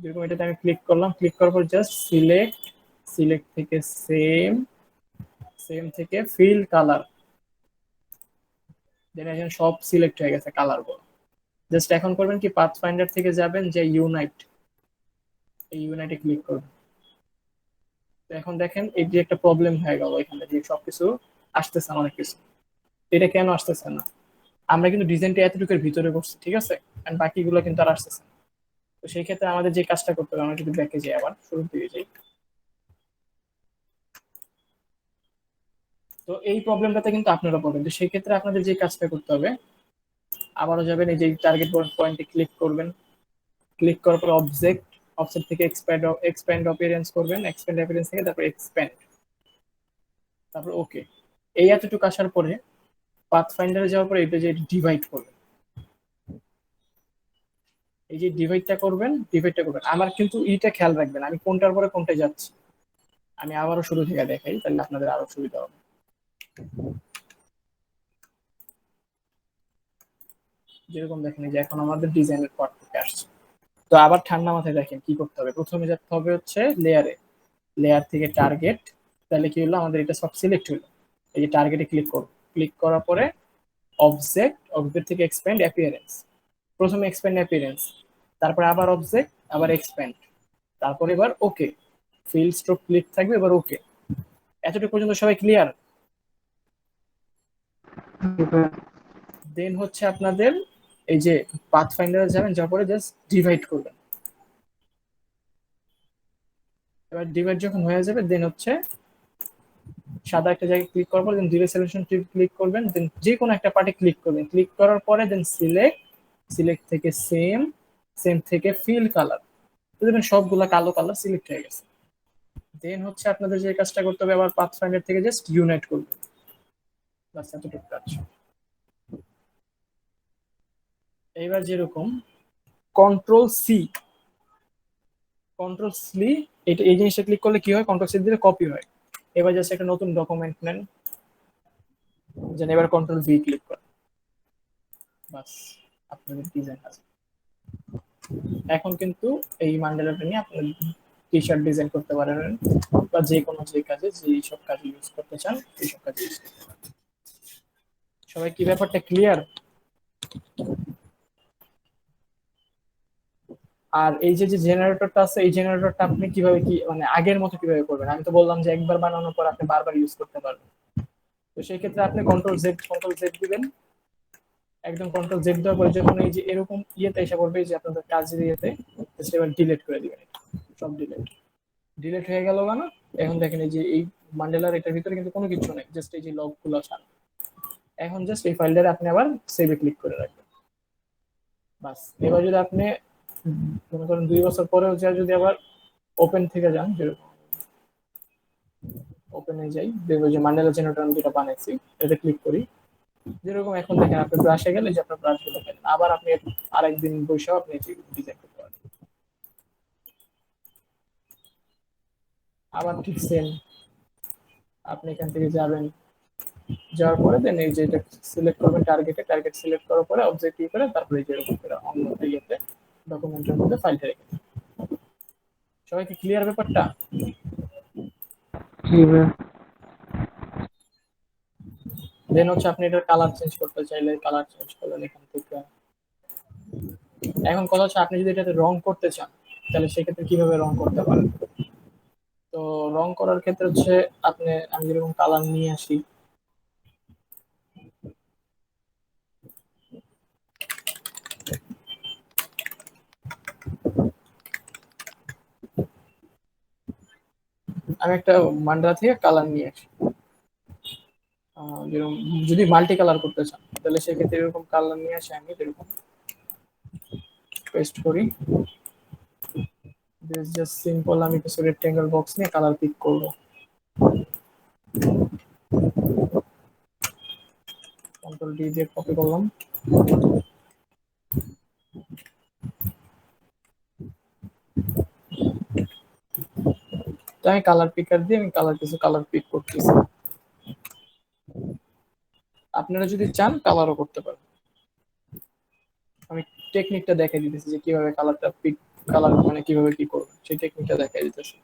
যেরকম এটাতে আমি ক্লিক করলাম, ক্লিক করার পর জাস্ট সিলেক্ট, সিলেক্ট থেকে সেম, সেম থেকে ফিল কালার, দেন এখানে সব সিলেক্ট হয়ে গেছে কালার গুলো। জাস্ট এখন করবেন কি, পাথ ফাইন্ডার থেকে যাবেন যে ইউনাইট, এই ইউনাইটে ক্লিক করবেন। তো এখন দেখেন এই যে একটা প্রবলেম হয়ে গেল, এখানে যে সবকিছু আসতেছে না, অনেক কিছু। এটা কেন আসতেছে না? আমরা কিন্তু ডিজাইনটা এতটুকুর ভিতরে করছি, ঠিক আছে? এন্ড বাকিগুলো কিন্তু আর আসতেছে না। তো সেই ক্ষেত্রে আমাদের যে কাজটা করতে হবে, আমরা যদি ব্যাকে যাই, আবার শুরুর দিকে যাই, তো এই প্রবলেমটাতে কিন্তু আপনারা পাবেন। তো সেই ক্ষেত্রে আপনাদের যে কাজটা করতে হবে, আবারও যাবেন, এই যে টার্গেট পয়েন্টে ক্লিক করবেন, ক্লিক করার পর অবজেক্ট, অবজেক্ট থেকে এক্সপ্যান্ড অপিয়ারেন্স করবেন, এক্সপ্যান্ড অপিয়ারেন্স থেকে তারপর এক্সপ্যান্ড, তারপর ওকে। এই এতটুকু আসার পরে পাথ ফাইন্ডারে যাওয়ার পরে এটা যে ডিভাইড করবেন, এই যে ডিভাইডটা করবেন। আমার কিন্তু ইটা খেয়াল রাখবেন, আমি কোনটার পরে কোনটায় যাচ্ছি। আমি আবারও শুরু থেকে দেখাই, তাহলে আপনাদের আরো সুবিধা হবে। যেরকম দেখেন, এই যে এখন আমাদের ডিজাইনের পার্ট থেকে আসছে। তো আবার ঠান্ডা মাথায় দেখেন কি করতে হবে। প্রথমে যেতে হবে হচ্ছে লেয়ারে, লেয়ার থেকে টার্গেট, তাহলে কি হলো, আমাদের এটা সব সিলেক্ট হলো। এই যে টার্গেটে ক্লিক করব, ক্লিক করার পরে অবজেক্ট, অবজেক্ট থেকে এক্সপ্যান্ড অ্যাপিয়ারেন্স, প্রথমে এক্সপ্যান্ড অ্যাপিয়ারেন্স, তারপরে আবার অবজেক্ট, আবার এক্সপ্যান্ড, তারপর এবার ওকে, ফিল স্ট্রোক ক্লিক থাকবে, এবার ওকে। এতটুকু পর্যন্ত সবাই ক্লিয়ার? দেন হচ্ছে আপনাদের এই যে পাথ ফাইন্ডারে যাবেন, যাওয়ার পরে জাস্ট ডিভাইড করবেন। এবার ডিভাইড যখন হয়ে যাবে, দেন হচ্ছে সাদা একটা জায়গায় ক্লিক করার পর দেন ডিভাইড সিলেকশন ক্লিক করবেন, দেন যে কোনো একটা পার্টে ক্লিক করবেন। ক্লিক করার পরে দেন সিলেক্ট, সিলেক্ট থেকে সেম, সেম থেকে ফিল কালার, তো দেখবেন সবগুলা কালো কালার সিলেক্ট হয়ে গেছে। দেন হচ্ছে আপনাদের যে কাজটা করতে হবে, আবার পাথ ফাইন্ডার থেকে জাস্ট ইউনাইট করবেন, বাস এতটুকু কাজ। এইবার যেরকম কন্ট্রোল সি, কন্ট্রোল সি, এটা এই জিনিসটা ক্লিক করলে কি হয়, কন্ট্রোল সি দিলে কপি হয়। এবার জাস্ট একটা নতুন ডকুমেন্ট নেন, যেন এবার কন্ট্রোল ভি ক্লিক করেন, বাস আপনাদের ডিজাইন আছে। এখন কিন্তু এই মান্ডালাটা নিয়ে আপনার টি শার্ট ডিজাইন করতে পারেন, বা যে কোনো যে কাজে, যে সব কাজে ইউজ করতে চান এই সব কাজে ইউজ করতে পারেন। সবাই কি ব্যাপারটা ক্লিয়ার? আর এই যে যে জেনারেটরটা আছে, এই জেনারেটরটা আপনি কিভাবে কি মানে আগের মতো কিভাবে করবেন? আমি তো বললাম যে একবার বানানোর পর আপনি বারবার ইউজ করতে পারবেন। তো সেই ক্ষেত্রে আপনি কন্ট্রোল জেড দিবেন, একদম কন্ট্রোল জেড দেওয়ার পরে যখন এই যে এরকম ইয়েতে এসে পড়বে, যে আপনাদের কাজের ইয়েতে, এবার ডিলিট করে দিবেন, সব ডিলিট, ডিলিট হয়ে গেল না? এখন দেখেন এই যে এই মান্ডেলার এটার ভিতরে কিন্তু কোনো কিছু নেই, জাস্ট এই যে লগগুলো ছাড়া। এখন জাস্ট এই ফাইলটারে আপনি আবার সেভে ক্লিক করে রাখবেন, বাস। এবার যদি আপনি মনে করেন 2 বছর পরেও যদি আবার ওপেন থেকে যান, যেরকম ওপেনে যাই, দেখবো যে মান্ডেলা জেনারেটর আমি যেটা বানাইছি, এটাতে ক্লিক করি, যেরকম এখন দেখেন আপনি ব্রাশে গেলে যে আপনার ব্রাশ গুলো পেলেন, আবার আপনি আরেকদিন বসেও আপনি ডিজাইন করতে পারেন। আবার ঠিক সেম, আপনি এখান থেকে যাবেন, যাওয়ার পরে দেন এই যে এটা সিলেক্ট করবেন, টার্গেট সিলেক্ট করার পরে অবজেক্ট কি করে, তারপরে এই যে এরকম করে অন্য ইয়েতে ডকুমেন্টের মধ্যে ফাইলটা রেখে দিন। সবাই কি ক্লিয়ার ব্যাপারটা? দেন হচ্ছে আপনি এটার কালার চেঞ্জ করতে চাইলে কালার চেঞ্জ করলেন এখান থেকে। এখন কথা হচ্ছে আপনি যদি এটাতে রং করতে চান, তাহলে সেক্ষেত্রে কিভাবে রং করতে পারেন? তো রং করার ক্ষেত্রে হচ্ছে আপনি, আমি যেরকম কালার নিয়ে আসি, আমি একটা মান্ডালা থেকে কালার নিয়ে আসি, যেরকম যদি মাল্টি কালার করতে চান, তাহলে সেক্ষেত্রে এরকম কালার নিয়ে আসি, আমি এরকম পেস্ট করি, দিস জাস্ট সিম্পল। আমি কিছু রেক্টেঙ্গেল বক্স নিয়ে কালার পিক করব, কন্ট্রোল ডি দিয়ে কপি করলাম, তো আমি কালার পিকার দিয়ে আমি কিছু কালার পিক করতেছি। আপনারা যদি চান কালারও করতে পারেন, আমি টেকনিকটা দেখাই দিতেছি যে কিভাবে কালারটা পিক, কালার মানে কিভাবে কি করবেন সেই টেকনিকটা দেখাই দিতেছি।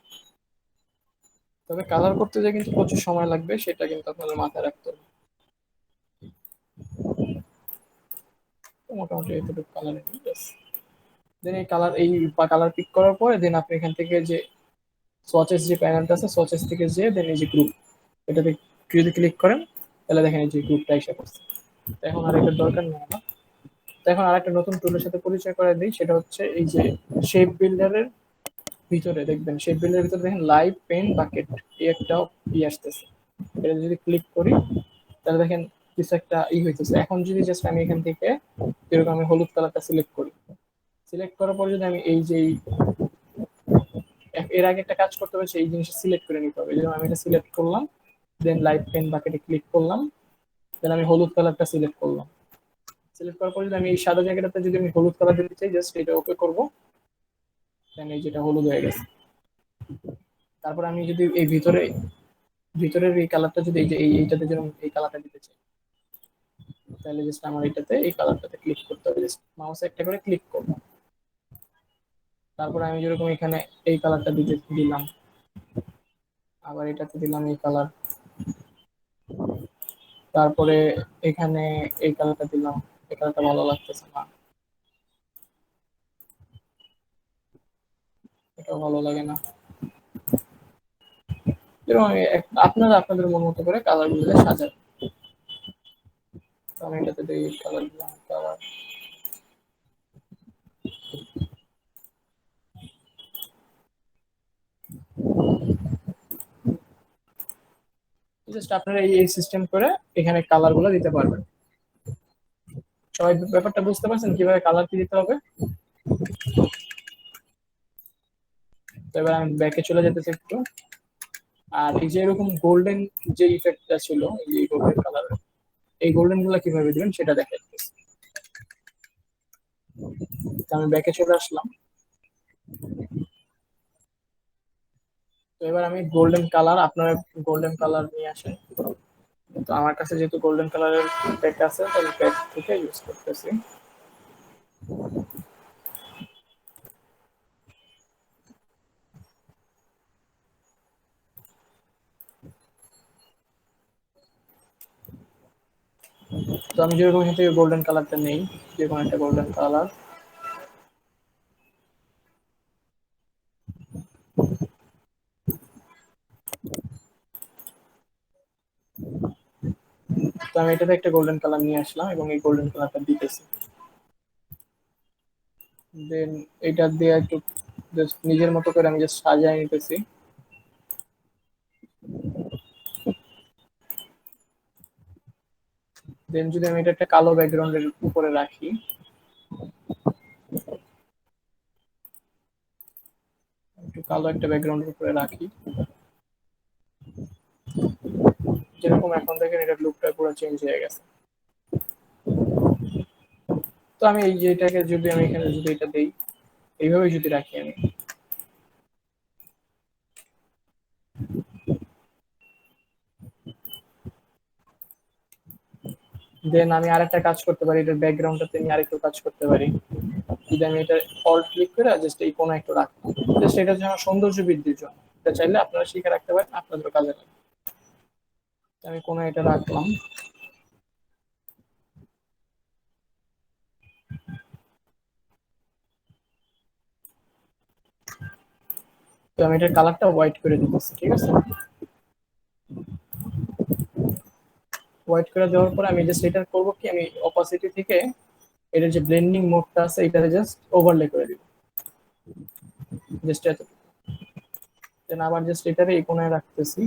তবে কালার করতে যে কিন্তু প্রচুর সময় লাগবে, সেটা কিন্তু আপনাদের মাথায় রাখতে হবে। মোটামুটি এতটুকু কালার, দেন এই কালার পিক করার পরে দেন আপনি এখান থেকে যে সোয়াচেস যে প্যানেলটা আছে, সোয়াচেস থেকে যে দেন এই যে গ্রুপ, এটাতে যদি ক্লিক করেন তাহলে দেখেন এই যে গ্রুপটা এসে পড়ছে। এখন আর এটার দরকার নেই আমার, তো এখন আরেকটা নতুন টুলের সাথে পরিচয় করে দিই, সেটা হচ্ছে এই যে শেপ বিল্ডারের ভিতরে দেখবেন, শেপ বিল্ডারের ভিতরে দেখেন লাইভ পেন বাকেট এই একটা আসতেছে। এটা যদি ক্লিক করি তাহলে দেখেন কিছু একটা হইতেছে। এখন যদি জাস্ট আমি এখান থেকে এরকম আমি হলুদ কালারটা সিলেক্ট করি, সিলেক্ট করার পর যদি আমি এই যে এর আগে একটা কাজ করতে হবে, সেই জিনিসটা সিলেক্ট করে নিতে হবে। যেমন আমি এটা সিলেক্ট করলাম, দেন লাইট পেন বাকেটে ক্লিক করলাম, দেন আমি হলুদ কালারটা সিলেক্ট করলাম। সিলেক্ট করার পর যদি আমি এই সাদা জায়গাটাতে যদি আমি হলুদ কালার দিতে চাই, জাস্ট এটা ওকে করবো, দেন এই যেটা হলুদ হয়ে গেছে। তারপর আমি যদি এই ভিতরের এই কালারটা যদি এই যে এইটাতে যেরকম এই কালারটা দিতে চাই, তাহলে জাস্ট আমার এটাতে এই কালারটাতে ক্লিক করতে হবে, জাস্ট মাউস একটা করে ক্লিক করবো। তারপর আমি যেরকম এখানে এই কালারটা দিলাম, আবার এটাতে দিলাম এই কালার, তারপরে এখানে এই কালারটা দিলাম, এই কালারটা ভালো লাগতেছে না, এটাও ভালো লাগে না। এরকম আপনারা আপনাদের মন মতো করে কালার গুলো সাজান। তো আমি এটাতে দিই কালার দিলাম, কালার জাস্ট আপনারা এই সিস্টেম করে এখানে কালার গুলো দিতে পারবেন। সবাই ব্যাপারটা বুঝতে পারছেন কিভাবে কালার কি দিতে হবে? তো এবার আমি ব্যাকে চলে যেতেছি একটু। আর এই যে এরকম গোল্ডেন যে ইফেক্টটা ছিল, এই গোল্ডেন কালার, এই গোল্ডেন গুলা কিভাবে দিবেন সেটা দেখাচ্ছি। তো আমি ব্যাকে চলে আসলাম। তো এবার আমি গোল্ডেন কালার, আপনারা গোল্ডেন কালার নিয়ে আসেন। তো আমার কাছে যেহেতু গোল্ডেন কালারের প্যাক আছে, তাহলে প্যাক থেকে ইউজ করতেছি। তো আমি যেরকম এখান থেকে গোল্ডেন কালারটা নেই, যে কোনো একটা গোল্ডেন কালার, তো আমি এটাতে একটা গোল্ডেন কালার নিয়ে আসলাম এবং এই গোল্ডেন কালারটা দিতেছি। দেন এটা দিয়ে একটু জাস্ট নিজের মতো করে আমি জাস্ট সাজিয়ে নিতেছি। দেন যদি আমি এটা একটা কালো ব্যাকগ্রাউন্ডের উপরে রাখি, একটু কালো একটা ব্যাকগ্রাউন্ডের উপরে রাখি, যেরকম এখন দেখেন এটার লুকটা পুরো চেঞ্জ হয়ে গেছে। তো আমি এই যে এটাকে যদি আমি এখানে যদি এটা দেই, এইভাবে যদি রাখি আমি, দেন আমি আরেকটা কাজ করতে পারি, এটার ব্যাকগ্রাউন্ডটাতে আমি আরেকটু কাজ করতে পারি। যদি আমি এটা অল্ট ক্লিক করে জাস্ট এই কোণে একটু রাখলাম, জাস্ট এটা হচ্ছে আমার সৌন্দর্য বৃদ্ধির জন্য। এটা চাইলে আপনারা শিখে রাখতে পারেন, আপনাদের কাজে লাগবে। আমি কোণে এটা রাখলাম। তো আমি এটার কালারটা হোয়াইট করে দিতেছি, ঠিক আছে? হোয়াইট করে দেওয়ার পর আমি জাস্ট এটা করবো কি, আমি অপাসিটি থেকে এটার যে ব্লেন্ডিং মোডটা আছে এটাতে জাস্ট ওভারলে করে দিব, জাস্ট এত। দেন আবার জাস্ট এটারে এই কোণায় রাখতেছি,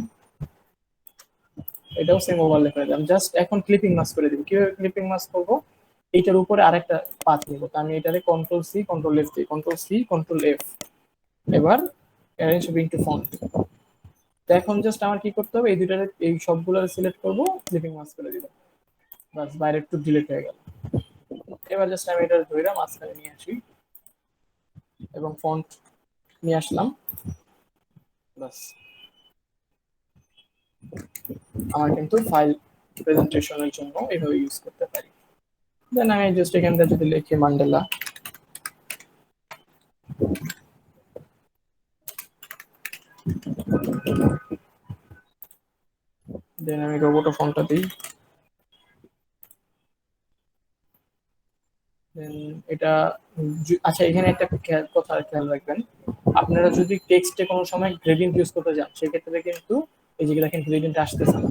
এটাও সেম ওভারলে করে দিলাম। জাস্ট এখন ক্লিপিং মাস্ক করে দিব। কিভাবে ক্লিপিং মাস্ক করবো? এইটার উপরে আরেকটা পাথ নিব। তো আমি এটারে কন্ট্রোল সি কন্ট্রোল এফ দিই, কন্ট্রোল সি কন্ট্রোল এফ। এবার অ্যারেঞ্জ ব্রিং টু ফন্ট। তো এখন জাস্ট আমার কি করতে হবে, এই দুইটারে এই সবগুলো সিলেক্ট করবো, ক্লিপিং মাস্ক করে দিব, বাস বাইরে একটু ডিলিট হয়ে গেল। এবার জাস্ট আমি এটা ধরে মাঝখানে নিয়ে আসি এবং ফন্ট নিয়ে আসলাম, বাস আমার কিন্তু ফাইল প্রেজেন্টেশনের জন্য এভাবে ইউজ করতে পারি। দেন আমি জাস্ট এখান থেকে যদি লিখি মান্ডেলা, দেন আমি রোবোটো ফন্টটা দিই। দেন এটা আচ্ছা, এখানে একটা কথা খেয়াল রাখবেন, আপনারা যদি টেক্সটে কোনো সময় গ্রেডিয়েন্ট ইউজ করতে যান, সেক্ষেত্রে কিন্তু এই যে দেখেন গ্রেডিয়েন্ট আসতেছে না,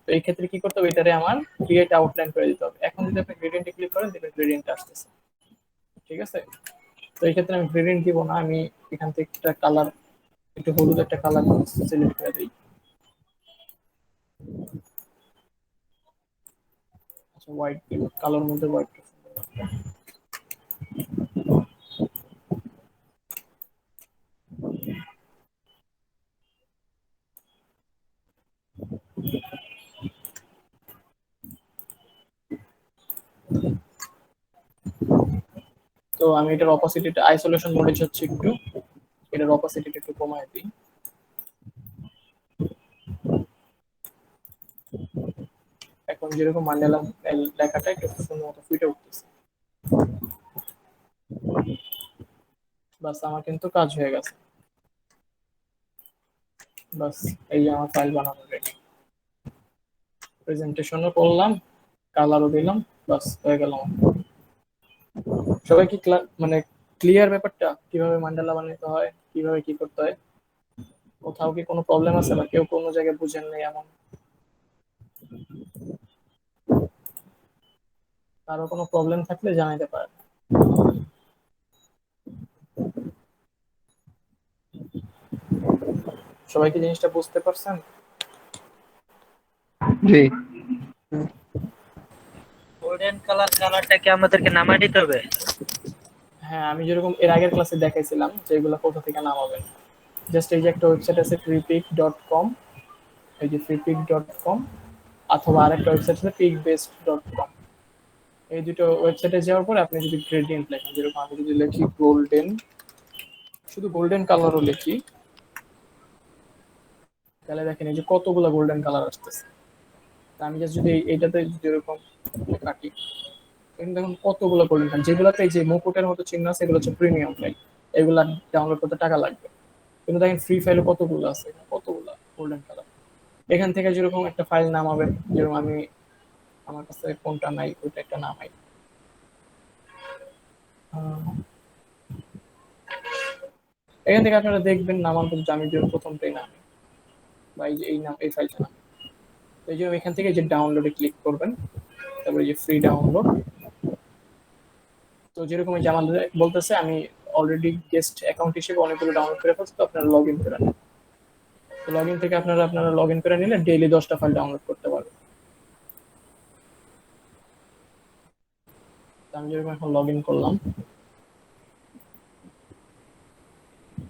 তো এই ক্ষেত্রে কি করতে হবে, এটারে আমার ক্রিয়েট আউটলাইন করে দিতে হবে। এখন যদি আপনি গ্রেডিয়েন্টে ক্লিক করেন দেখবেন গ্রেডিয়েন্ট আসতেছে, ঠিক আছে। তো এই ক্ষেত্রে আমি গ্রেডিয়েন্ট দিব না, আমি এখান থেকে একটা কালার, একটু হলুদ একটা কালার সিলেক্ট করে দিই। আচ্ছা হোয়াইট, কালোর মধ্যে হোয়াইট। তো আমি এটার অপোসিটিটা আইসোলেশন মোডে হচ্ছে একটু, এটার অপোসিটিটা একটু কমায় দিই। এখন যেরকম মান্ডালা লেখাটা একটু সুন্দর মতো ফুটে উঠতেছে। বাস আমার কিন্তু কাজ হয়ে গেছে। বাস এই যে আমার ফাইল বানানো রেডি, প্রেজেন্টেশনও করলাম, কালারও দিলাম, বাস হয়ে গেল আমার। সবাই কি মানে ক্লিয়ার ব্যাপারটা কিভাবে মান্ডালা বানাতে হয়, কিভাবে কি করতে হয়? কোথাও কি কোনো প্রবলেম আছে বা কেউ কোনো জায়গায় বুঝেন নাই এমন কারো কোনো প্রবলেম থাকলে জানাইতে পারেন। সবাই কি জিনিসটা বুঝতে পারছেন?
জি।
গোল্ডেন কালারটা কি আমাদেরকে নামায় দিতে হবে?
হ্যাঁ, আমি যেরকম এর আগের ক্লাসে দেখাইছিলাম যে এগুলো কোথা থেকে নামাবেন। জাস্ট এই যে একটা ওয়েবসাইট আছে freepik.com, এই যে freepik.com, অথবা আরেকটা ওয়েবসাইট আছে pikbase.com। এই দুটো ওয়েবসাইটে যাওয়ার পর আপনি যদি গ্রেডিয়েন্ট লেখেন, যেরকম আমি যদি লিখি গোল্ডেন, শুধু গোল্ডেন কালারও লিখি, তাহলে দেখেন এই যে কতগুলো গোল্ডেন কালার আসতেছে। তা আমি জাস্ট যদি এইটাতে যেরকম কাটি, এখন দেখুন কতগুলো গোল্ডেন কালার, যেগুলোতে এই যে মুকুটের মতো চিহ্ন আছে এগুলো হচ্ছে প্রিমিয়াম ফাইল, এগুলা ডাউনলোড করতে টাকা লাগবে। কিন্তু দেখেন ফ্রি ফাইলে কতগুলো আছে, কতগুলো গোল্ডেন কালার। এখান থেকে যেরকম একটা ফাইল নামাবেন, যেরকম আমি, আমার কাছে কোনটা নাই ওইটা একটা নামাই। এখান থেকে আপনারা দেখবেন নামান কিন্তু আমি যে প্রথমটাই নামি, বা এই যে এই নাম এই ফাইলটা নাম। এই জন্য এখান থেকে যে ডাউনলোডে ক্লিক করবেন, তারপরে যে ফ্রি ডাউনলোড। তো যেরকম এই যে আমাদের বলতেছে আমি অলরেডি গেস্ট অ্যাকাউন্ট হিসেবে অনেকগুলো ডাউনলোড করে ফেলছি, তো আপনারা লগ ইন করে নেন। তো লগ ইন থেকে আপনারা লগ ইন করে নিলে ডেইলি 10টা ফাইল ডাউনলোড করতে পারবেন। তো আমি যেরকম এখন লগ ইন করলাম,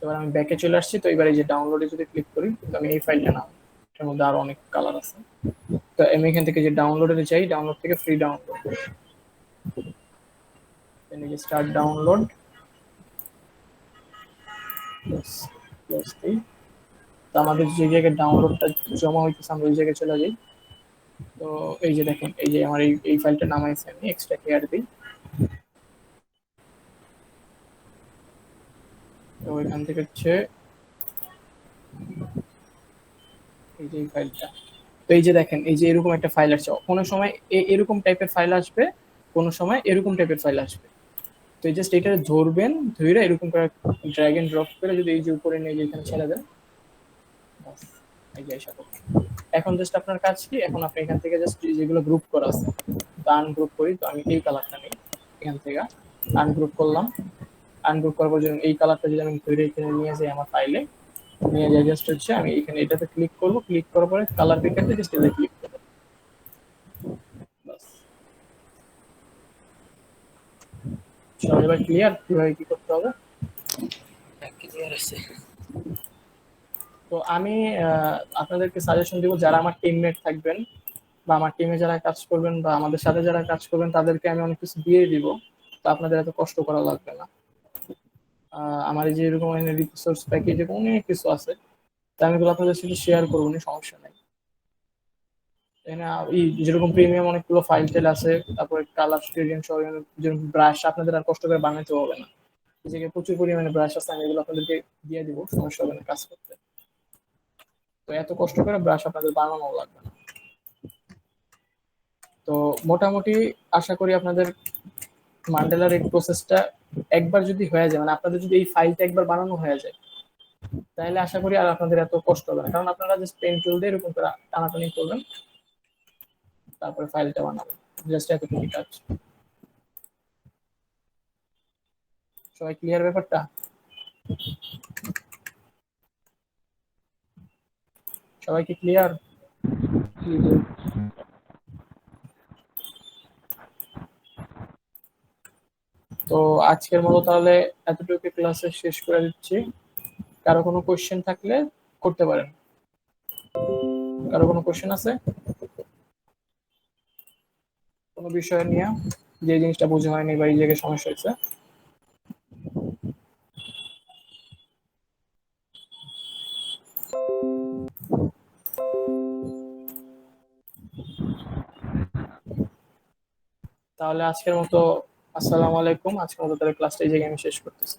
এবার আমি ব্যাকে চলে আসছি। তো এবার এই যে ডাউনলোডে যদি ক্লিক করি, তো আমি এই ফাইলটা নাম, এটার মধ্যে আরো অনেক কালার আছে। তো আমি এখান থেকে যে ডাউনলোডে যাই, ডাউনলোড থেকে ফ্রি ডাউনলোড, এই যে স্টার্ট ডাউনলোড, ক্লোজ দিই। তো আমাদের যে জায়গায় ডাউনলোডটা জমা হইতেছে আমরা ওই জায়গায় চলে যাই। তো এই যে দেখেন এই যে আমার এই ফাইলটা নামাইছে, আমি এক্সট্রা কেয়ার দিই। তো এখান থেকে হচ্ছে এই যে এই ফাইলটা। তো এই যে দেখেন এই যে এরকম একটা ফাইল আসছে, কোনো সময় এরকম টাইপের ফাইল আসবে, কোনো সময় এরকম টাইপের ফাইল আসবে। তো এই জাস্ট এটা ধরবেন, ধরে এরকম করে ড্র্যাগ এন্ড ড্রপ করে যদি এই যে উপরে নিয়ে যে এখানে ছেড়ে দেন, বাস এই যে এসে পড়ছে। এখন জাস্ট আপনার কাজ কি, এখন আপনি এখান থেকে জাস্ট যেগুলো গ্রুপ করা আছে, তো আনগ্রুপ করি। তো আমি এই কালারটা নিই, এখান থেকে আনগ্রুপ করলাম। আনগ্রুপ করার পর এই কালারটা যদি আমি ধরে এখানে নিয়ে যাই আমার ফাইলে, নিয়ে যাই জাস্ট হচ্ছে আমি এখানে এটাতে ক্লিক করব, ক্লিক করার পরে কালার পিকারতে জাস্ট এটাতে ক্লিক করব, বাস। সবাই এবার ক্লিয়ার কিভাবে কি করতে হবে?
ক্লিয়ার আছে।
তো আমি আপনাদেরকে সাজেশন দিব, যারা আমার টিমমেট থাকবেন বা আমার টিমে যারা কাজ করবেন বা আমাদের সাথে যারা কাজ করবেন তাদেরকে আমি অনেক কিছু দিয়ে দিব, তো আপনাদের এত কষ্ট করা লাগবে না। আমার এই যে এরকম রিসোর্স প্যাকেজ অনেক কিছু আছে, তা আমি এগুলো আপনাদের সাথে শেয়ার করবো, সমস্যা নাই। এখানে যেরকম প্রিমিয়াম অনেকগুলো ফাইল টেল আছে, তারপরে কালার স্টেডিয়াম সহ যেরকম ব্রাশ আপনাদের আর কষ্ট করে বানাতে হবে না। এই জায়গায় প্রচুর পরিমাণে ব্রাশ আছে, আমি এগুলো আপনাদেরকে দিয়ে দিব, সমস্যা হবে না কাজ করতে। তো এত কষ্ট করে ব্রাশ আপনাদের বানানো লাগবে না। তো মোটামুটি আশা করি আপনাদের মান্ডেলার এই প্রসেসটা একবার যদি হয়ে যায়, মানে আপনাদের যদি এই ফাইলটা একবার বানানো হয়ে যায়, তাহলে আশা করি আর আপনাদের এত কষ্ট হবে না। কারণ আপনারা জাস্ট পেন টুল দিয়ে এরকম করে টানাটানি করবেন, তারপরে ফাইলটা বানাবেন। জাস্ট এতটুকু কাজ। সবাই ক্লিয়ার ব্যাপারটা? সবাই কি ক্লিয়ার? তো আজকের মতো তাহলে এতটুকু ক্লাসে শেষ করে দিচ্ছি। কারো কোনো কোশ্চেন থাকলে করতে পারেন। কারো কোনো কোশ্চেন আছে কোনো বিষয় নিয়ে, যে জিনিসটা বোঝা হয়নি বা এই জায়গায় সমস্যা হয়েছে? তাহলে আজকের মতো আসসালামু আলাইকুম। আজকের মতো তাহলে ক্লাসটা এই জায়গায় আমি শেষ করতেছি।